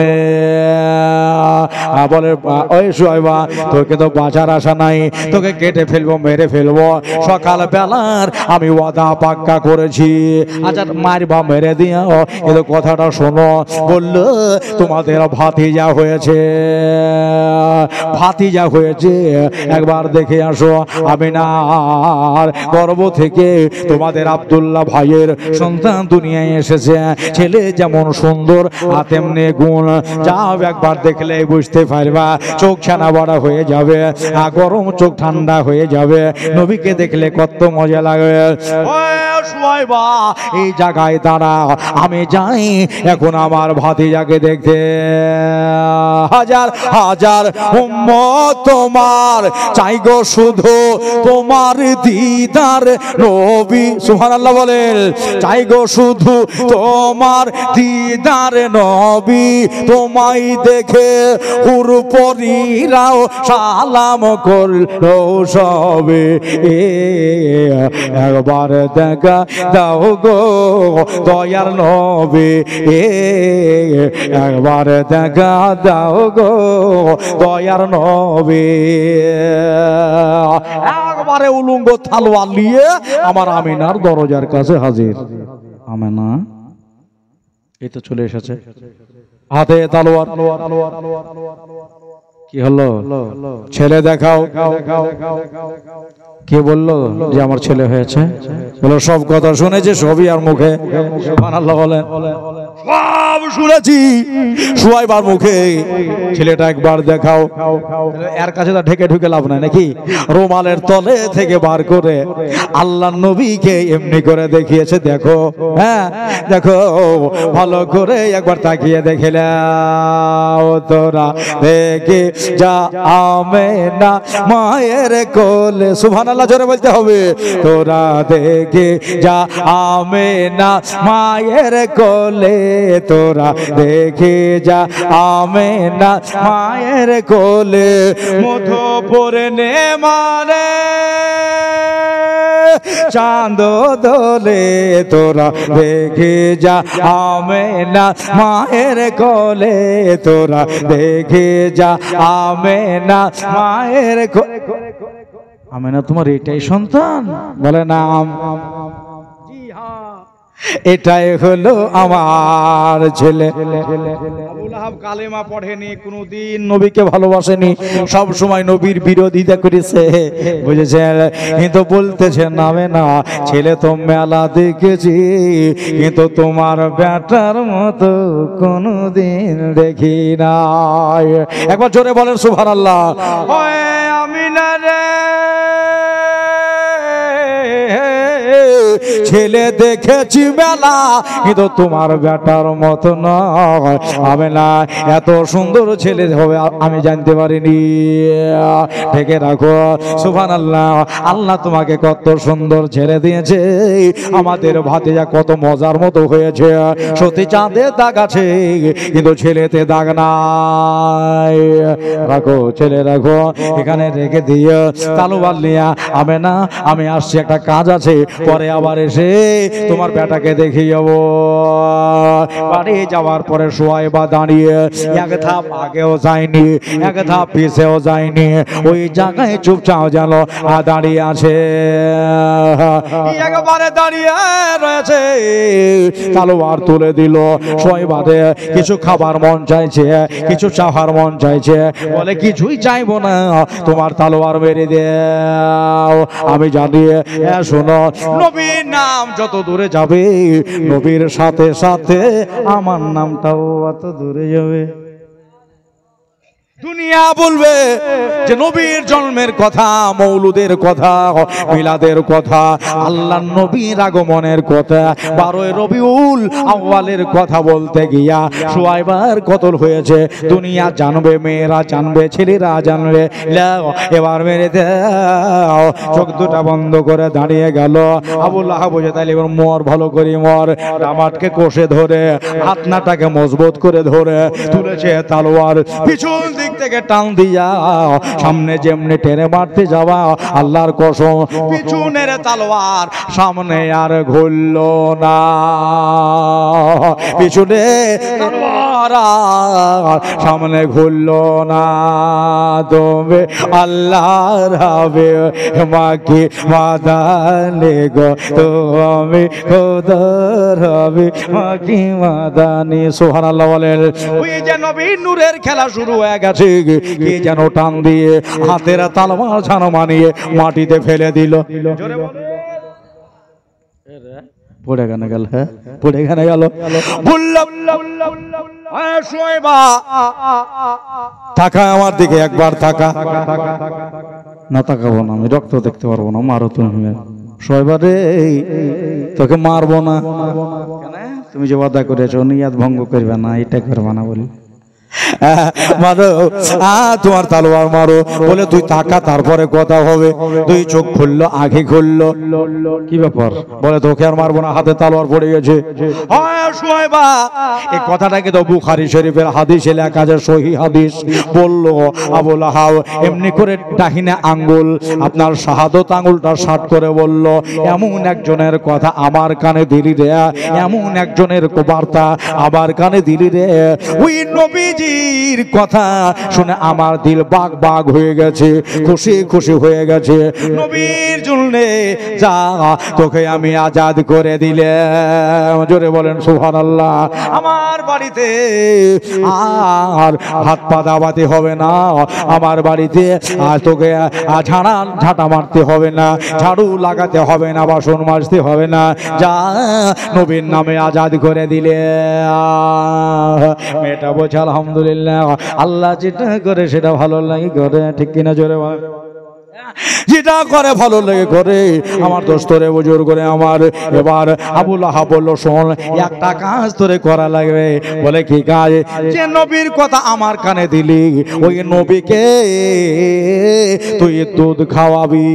বলে ওই সুয়াইবা তোকে তো বাঁচার আশা নাই, তোকে কেটে ফেলবো, মেরে ফেলবো। সকাল বেলার আমি ওয়াদা পাক্কা করেছি। আচ্ছা মারবা, মেরে দিয়া, কিন্তু কথাটা শোনো। বললো তোমাদের ভাতিজা হয়েছে, ভাতিজা হয়েছে, একবার দেখে আসো। আমিনার গর্ভ থেকে তোমাদের আব্দুল্লাহ ভাইয়ের সন্তান দুনিয়ায় এসেছে। ছেলে যেমন সুন্দর তেমনি গুণ, যাও একবার দেখলে বুঝতে পারবা। চোখ ছানা বড়া হয়ে যাবে, গরম চোখ ঠান্ডা হয়ে যাবে। নবীকে দেখলে কত মজা লাগে। সুয়াইবা এই জায়গায় দাঁড়া, আমি যাই এখন আমার ভাতিজাকে দেখতে। হাজার হাজার উম্মত তোমার চাই গো শুধু তোমার দিদার নবী। সুবহানাল্লাহ বলেন। চাই গো শুধু তোমার দিদার নবী, তোমায় দেখে হুরপরীরাও সালাম করলো সবে। একবার দেখা দাও গো দয়ার নবী, একবার দেখা দাও গো দয়ার নবী। একবারে উলঙ্গ থালোয়ার নিয়ে আমার আমিনার দরজার কাছে হাজির। আমিনা এই তো চলে এসেছে, হাতে তালোয়ার। কি হলো? ছেলে দেখাও। কে বললো যে আমার ছেলে হয়েছে? বলো সব কথা শুনেছে, সবই আর মুখে। সুবহানাল্লাহ বলেন। সব শুনেছি সুয়াইবার মুখে। ছেলেটা একবার দেখাও। এর কাছে তো ঢেকে ঢুকে লাভ নাই নাকি? রুমালের তলে থেকে বার করে আল্লাহর নবীকে এমনি করে দেখিয়েছে। দেখো, হ্যাঁ দেখো, ভালো করে একবার তাকিয়ে দেখিলাম। তোরা দেখে যা আমেনা মায়ের কোলে। সুবহানাল্লাহ জোরে বলতে হবে। তোরা দেখে যা আমেনা মায়ের কোলে, তোরা দেখে যা আমেনা মায়ের কোলে। মধু পূর্ণে মানে চাঁদ দোলে, তোরা দেখে যা আমেনা মায়ের কোলে, তোরা দেখে যা আমেনা মায়ের কোলে। আমেনা তোমার এটাই সন্তান? বলে নাম। এটাই হলো আমার ছেলে। আবুল আহাব কালেমা পড়েনি, কোনদিন নবীকে ভালোবাসেনি, সব সময় নবীর বিরোধিতা করেছে, বুঝেছে? কিন্তু বলতেছে নামে না, ছেলে তো মেলা দেখেছি, কিন্তু তোমার বেটার মতো কোনদিন দেখি নাই। একবার জোরে বলেন সুবহানাল্লাহ। ওই আমিনা রে, ছেলে দেখেছি মেলা, কিন্তু তোমার বেটার মতো নয়। আমি না এত সুন্দর ছেলে হবে আমি জানতে পারিনি। ঢেকে রাখো। সুবহানাল্লাহ। আল্লাহ তোমাকে কত সুন্দর ছেলে দিয়েছে। আমাদের ভাতিজা কত মজার মতো হয়েছে। সত্যি চাঁদে দাগ আছে, কিন্তু ছেলেতে দাগ নাই। রাখো ছেলে, রাখো এখানে রেখে দিয়ে তালুবার নিয়ে। আমি না, আমি আসছি, একটা কাজ আছে। পরে আবার এসে তোমার বেটাকে দেখে যাব। বাড়ি যাওয়ার পরে সোয়াইবা দাঁড়িয়ে এক ধাপ আগেও যায়নি, এক ধাপ পিছেও যায়নি, ওই জায়গায় চুপচাপ যেন দাঁড়িয়ে আছে, একবারে দাঁড়িয়ে রয়েছে। তলোয়ার তুলে দিল। সোয়াইবারে কিছু খাবার মন চাইছে, কিছু চাহার মন চাইছে, বলে কিছুই চাইবো না, তোমার তলোয়ার মেরে দাও। আমি জানি শোনো, নবীর নাম যত দূরে যাবে, নবীর সাথে সাথে আমার নামটাও অত দূরে যাবে। দুনিয়া বলবে যে নবীর জন্মের কথা, মৌলুদের কথা, মিলাদের কথা, আল্লাহর নবীর আগমনের কথা, 12 রবিউল আউয়ালের কথা বলতে গিয়া সোয়াইবার কতল হয়েছে। দুনিয়া জানবে, মেয়েরা জানবে, ছেলেরা জানবে। এবার মেরে দাও। চোখ দুটা বন্ধ করে দাঁড়িয়ে গেল। আবু লাহাব বলে, তাইলে এবার মর, ভালো করে মর। রামাটকে কষে ধরে, হাতনাটাকে মজবুত করে ধরে তুলেছে তলোয়ার। পিছন দিক থেকে টান দিয়া সামনে যেমনি টেনে মারতে যাওয়া, আল্লাহর কসম পিছনের তলোয়ার সামনে আর ঘুরল না। পিছনে তলোয়ার সামনে ঘুরল না। তুমি আল্লাহর হবে মাকে মাদানে গো, তুমি খোদার হবে মাকে মাদানি। সুবহানাল্লাহ বলেন। ওই যে নবীর নূরের খেলা শুরু হয়ে গেছে। কে যেন টান দিয়ে হাতের তলোয়ার ছানো মানিয়ে মাটিতে ফেলে দিল। পড়ে গেল, হ্যাঁ পড়ে গেল। তাকা আমার দিকে একবার, তাকা না, তাকাবো না, আমি রক্ত দেখতে পারবো না, মারো তুমি। সোয়াইবারে তোকে মারবো না, তুমি যে ওয়াদা করেছো নিয়াত ভঙ্গ করবে না, এটা করবে না বলি। মারো, তোমার তলোয়ার মারো বলে তুই তাকা, তারপরে কথা হবে। তুই চোখ খুললো, আগে খুললো, কি ব্যাপার? বলে তোকে আর মারবো না, হাতে তলোয়ার পড়ে গেছে। এই কথাটাকে তো বুখারী শরীফের হাদিসে লেখা আছে, সহিহ হাদিস। বলল আবু লাহাব এমনি করে ডাহিনে আঙ্গুল, আপনার শাহাদত আঙ্গুলটা শাট করে বলল, এমন একজনের কথা আমার কানে দিলি রে, এমন একজনের বার্তা আমার কানে দিলি রে। ওই নবীজি কথা শুনে আমার দিল বাগ বাগ হয়ে গেছে, খুশি খুশি হয়ে গেছে। নবীর জন্য যা তোকে আমি আজাদ করে দিলে। জোরে বলেন সুবহানাল্লাহ। আমার বাড়িতে আর হাত পা দাবাতে হবে না, আমার বাড়িতে আর তোকে ঝাঁটা মারতে হবে না, ঝাড়ু লাগাতে হবে না, বাসন মাজতে হবে না, যা নবীর নামে আজাদ করে দিলে। মেয়েটা বলছে আলহামদুলিল্লাহ, আল্লাহ যেটা করে সেটা ভালো লাগে করে, ঠিক কিনা? জোরে বল। যেটা করে ভালো লাগে করে। আমার দোস্তরে বুজুর করে আমার। এবার আবু লাহাব বলল, শোন, একটা কাজ তোরে করা লাগবে। বলে কি কাজ? যে নবীর কথা আমার কানে দিলি, ওই নবীকে তুই দুধ খাওয়াবি।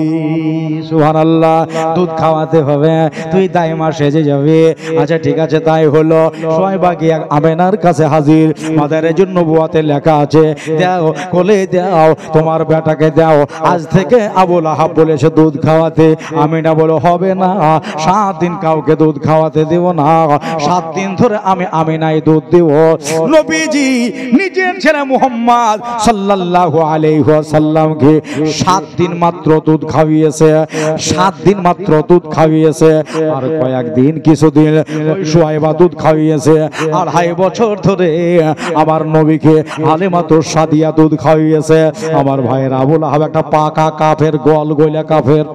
সুবহানাল্লাহ, দুধ খাওয়াতে হবে, তুই দাইমা সেজে যাবে। আচ্ছা ঠিক আছে, তাই হলো। সোয়াইবা গিয়ে আমেনার কাছে হাজির। মাদারের জন্য বুয়াতে লেখা আছে, দাও কোলে দাও, তোমার বেটাকে দাও। আজ থেকে আবু লাহাব বলেছে দুধ খাওয়াতে। আমিনা বলে হবে না, 7 দিন কাউকে দুধ খাওয়াতে দেব না, 7 দিন ধরে আমি আমিনাই দুধ দেব। নবীজি নিজের ছেলে মুহাম্মদ সাল্লাল্লাহু আলাইহি ওয়াসাল্লামকে 7 দিন মাত্র দুধ খাওয়িয়েছে, 7 দিন মাত্র দুধ খাওয়িয়েছে। আর কয়েকদিন কিছুদিন সোয়াইবা দুধ খাওয়িয়েছে। 2.5 বছর ধরে আমার নবীকে হালিমাতু সাদিয়া দুধ খাওয়িয়েছে। আমার ভাইয়ের আবু লাহাব একটা পাকা কাফের, গল গইলা কাফের।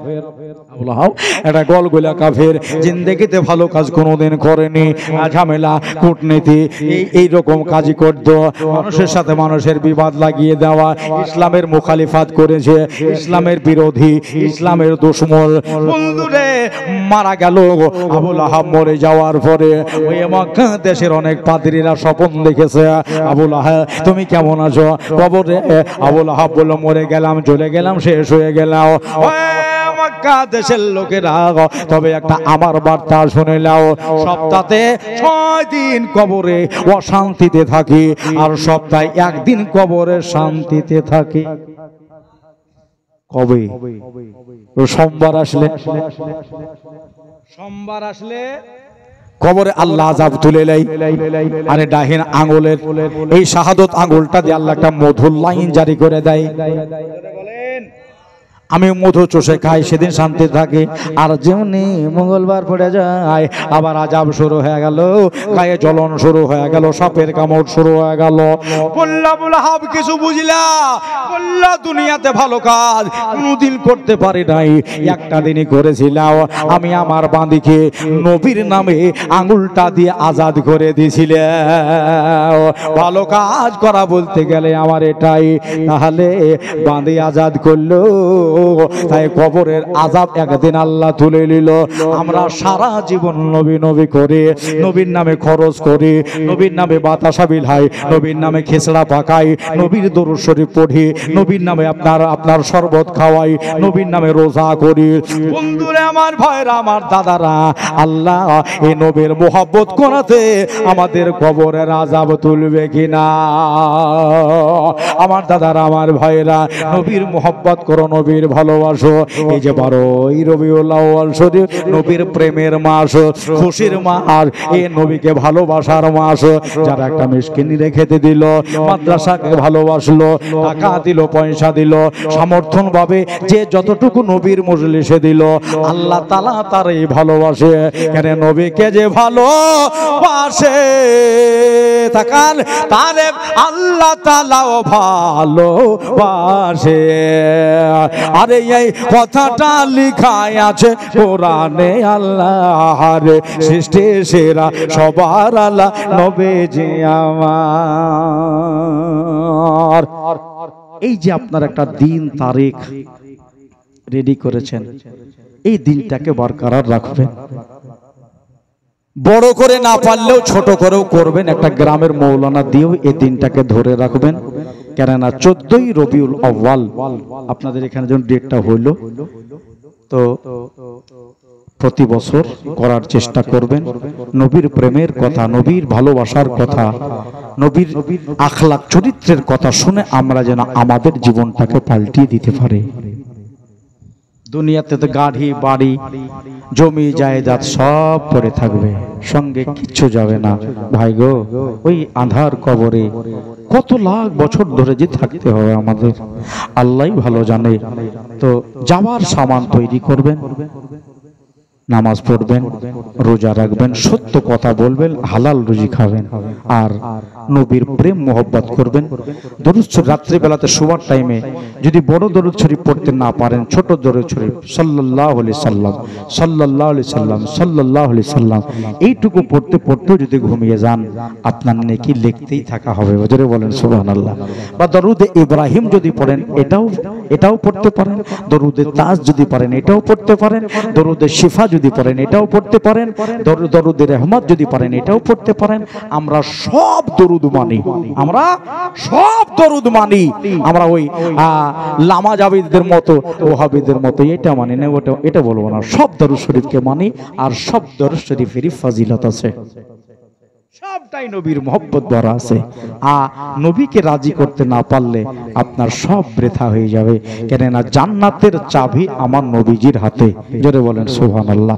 আবু লাহাব একটা গল গইলা কাফের, জিন্দেগিতে ভালো কাজ কোনোদিন করেনি। ঝামেলা, কূটনীতি এই রকম কাজই করত। মানুষের সাথে মানুষের বিবাদ লাগিয়ে দেওয়া, ইসলামের মুখালিফাত করেছে, ইসলামের বিরোধী, ইসলামের দুশমন। বন্ধুরে মারা গেল। আবু লাহাব মরে যাওয়ার পরে ওই মক্কা দেশের অনেক পাদ্রীরা স্বপ্ন দেখেছে, আবু লাহাব তুমি কেমন আছো? কবরে আবু লাহাব বলল, মরে গেলাম, চলে গেলাম, শেষ হয়ে গেলাম। মক্কা দেশের লোকেরা, তবে একটা আমার বার্তা শুনে নাও, সপ্তাহে 6 দিন কবরে অশান্তিতে থাকি, আর সপ্তাহে 1 দিন কবরে শান্তিতে থাকি। কবে? সোমবার আসলে, সোমবার আসলে কবরে আল্লাহ আযাব তুলে লাই। আরে ডাহিন আঙ্গুলের এই শাহাদত আঙ্গুলটা দিয়ে আল্লাহ একটা মধুর লাইন জারি করে দেয়। আমি মধু চষে খাই, সেদিন শান্তি থাকে। আর যেমনি মঙ্গলবার পড়ে যায় আবার আযাব শুরু হয়ে গেল, গায়ে জ্বলন শুরু হয়ে গেল, সাপের কামড় শুরু হয়ে গেল। বললাম হাব কিছু বুঝলা? বললা দুনিয়াতে ভালো কাজ কোনদিন করতে পারি নাই, একটা দিনই করেছিলাম। আমি আমার বাঁদিকে নবীর নামে আঙুলটা দিয়ে আজাদ করে দিয়েছিলাম। ভালো কাজ করা বলতে গেলে আমার এটাই। তাহলে বাঁধি আজাদ করলো, তাই কবরের আযাব একদিন আল্লাহ তুলে নিল। আমরা সারা জীবন নবী নবী করে, নবীর নামে খরচ করি, নবীর নামে বাতাসা বিলাই, নবীর নামে খেচড়া পাকাই, নবীর দরুদ শরীফ পড়ি, নবীর নামে আপনার শরবত খাওয়াই, নবীর নামে রোজা করি। বন্ধুরা আমার, ভাইরা আমার, দাদারা, আল্লাহ এই নবীর মোহাব্বত করাতে আমাদের কবরের আযাব তুলবে কিনা? আমার দাদারা, আমার ভাইরা, নবীর মোহাব্বত করো, নবীর ভালোবাসো। এই যে 12ই রবিউল আউয়াল শরীফ নবীর প্রেমের মাস, খুশির মাস, এই নবীকে ভালোবাসার মাস। যারা একটা মিসকিনি রেখেতে দিল, মাদ্রাসাকে ভালোবাসলো, টাকা দিল, পয়সা দিল, সমর্থন ভাবে যে যতটুকু নবীর মজলিসে দিল, আল্লাহ তাআলা তারই ভালোবাসে। কেন? নবীকে যে ভালোবাসে তাকান তারে আল্লাহ তাআলাও ভালোবাসে। আরে এই কথাটা লিখায় আছে কোরআনে, আল্লাহর সৃষ্টি সেরা সবার আল্লাহ নবীজি আমার। এই যে আপনার একটা দিন তারিখ রেডি করেছেন, এই দিনটাকে বরকরার রাখবেন। বড় করে না পারলেও ছোট করেও করবেন। একটা গ্রামের মৌলানা দিয়েও এই দিনটাকে ধরে রাখবেন। কেননা 14ই রবিউল আউয়াল আপনাদের এখানে যখন ডেটটা হইল, তো প্রতি বছর করার চেষ্টা করবেন। নবীর প্রেমের কথা, নবীর ভালোবাসার কথা, নবীর আখলাক চরিত্রের কথা শুনে আমরা যেন আমাদের জীবনটাকে পাল্টিয়ে দিতে পারি। দুনিয়াতে তো গাড়ি বাড়ি জমি জায়দাদ সব পড়ে থাকবে, সঙ্গে কিচ্ছু যাবে না। ভাই গো, ওই আঁধার কবরে কত লাখ বছর ধরে যে থাকতে হবে আমাদের, আল্লাহই ভালো জানে। তো যাওয়ার সামান তৈরি করবেন, নামাজ পড়বেন, রোজা রাখবেন, সত্য কথা বলবেন, হালাল রুজি খাবেন, আর নবীর প্রেম মোহব্বত করবেন। দরুদ শরীফ রাত্রি বেলাতে শোবার টাইমে যদি বড় দরুদ শরীফ পড়তে না পারেন, ছোট দরুদ শরীফ সাল্লাল্লাহু আলাইহি সাল্লাম, সাল্লাল্লাহু আলাইহি সাল্লাম, সাল্লাল্লাহু আলাইহি সাল্লাম, এইটুকু পড়তে পড়তেও যদি ঘুমিয়ে যান, আপনার নেকি লিখতেই থাকা হবে। জোরে বলেন সুবহানাল্লাহ। বা দরুদে ইব্রাহিম যদি পড়েন, এটাও পড়তে পারেন। দরুদে তাজ যদি পড়েন, এটাও পড়তে পারেন। দরুদে শিফা যদি পড়েন, এটাও পড়তে পারেন। দরুদে রহমত যদি পড়েন, এটাও পড়তে পারেন। আমরা সব দরুদ মানি, আমরা সব দরুদ মানি। আমরা ওই লামা জাবিদের মতো, ওহাবিদের মতো এটা মানি না, ওটা এটা বলবো না। সব দরুদ শরীফকে মানি, আর সব দরুদ শরীফেরই ফজিলত আছে, সবটাই নবীর মোহব্বত ভরা আছে। নবীকে রাজি করতে না পারলে আপনার সব বৃথা হয়ে যাবে। কেননা জান্নাতের চাবি আমার নবীজির হাতে। জোরে বলেন সুবহানাল্লাহ।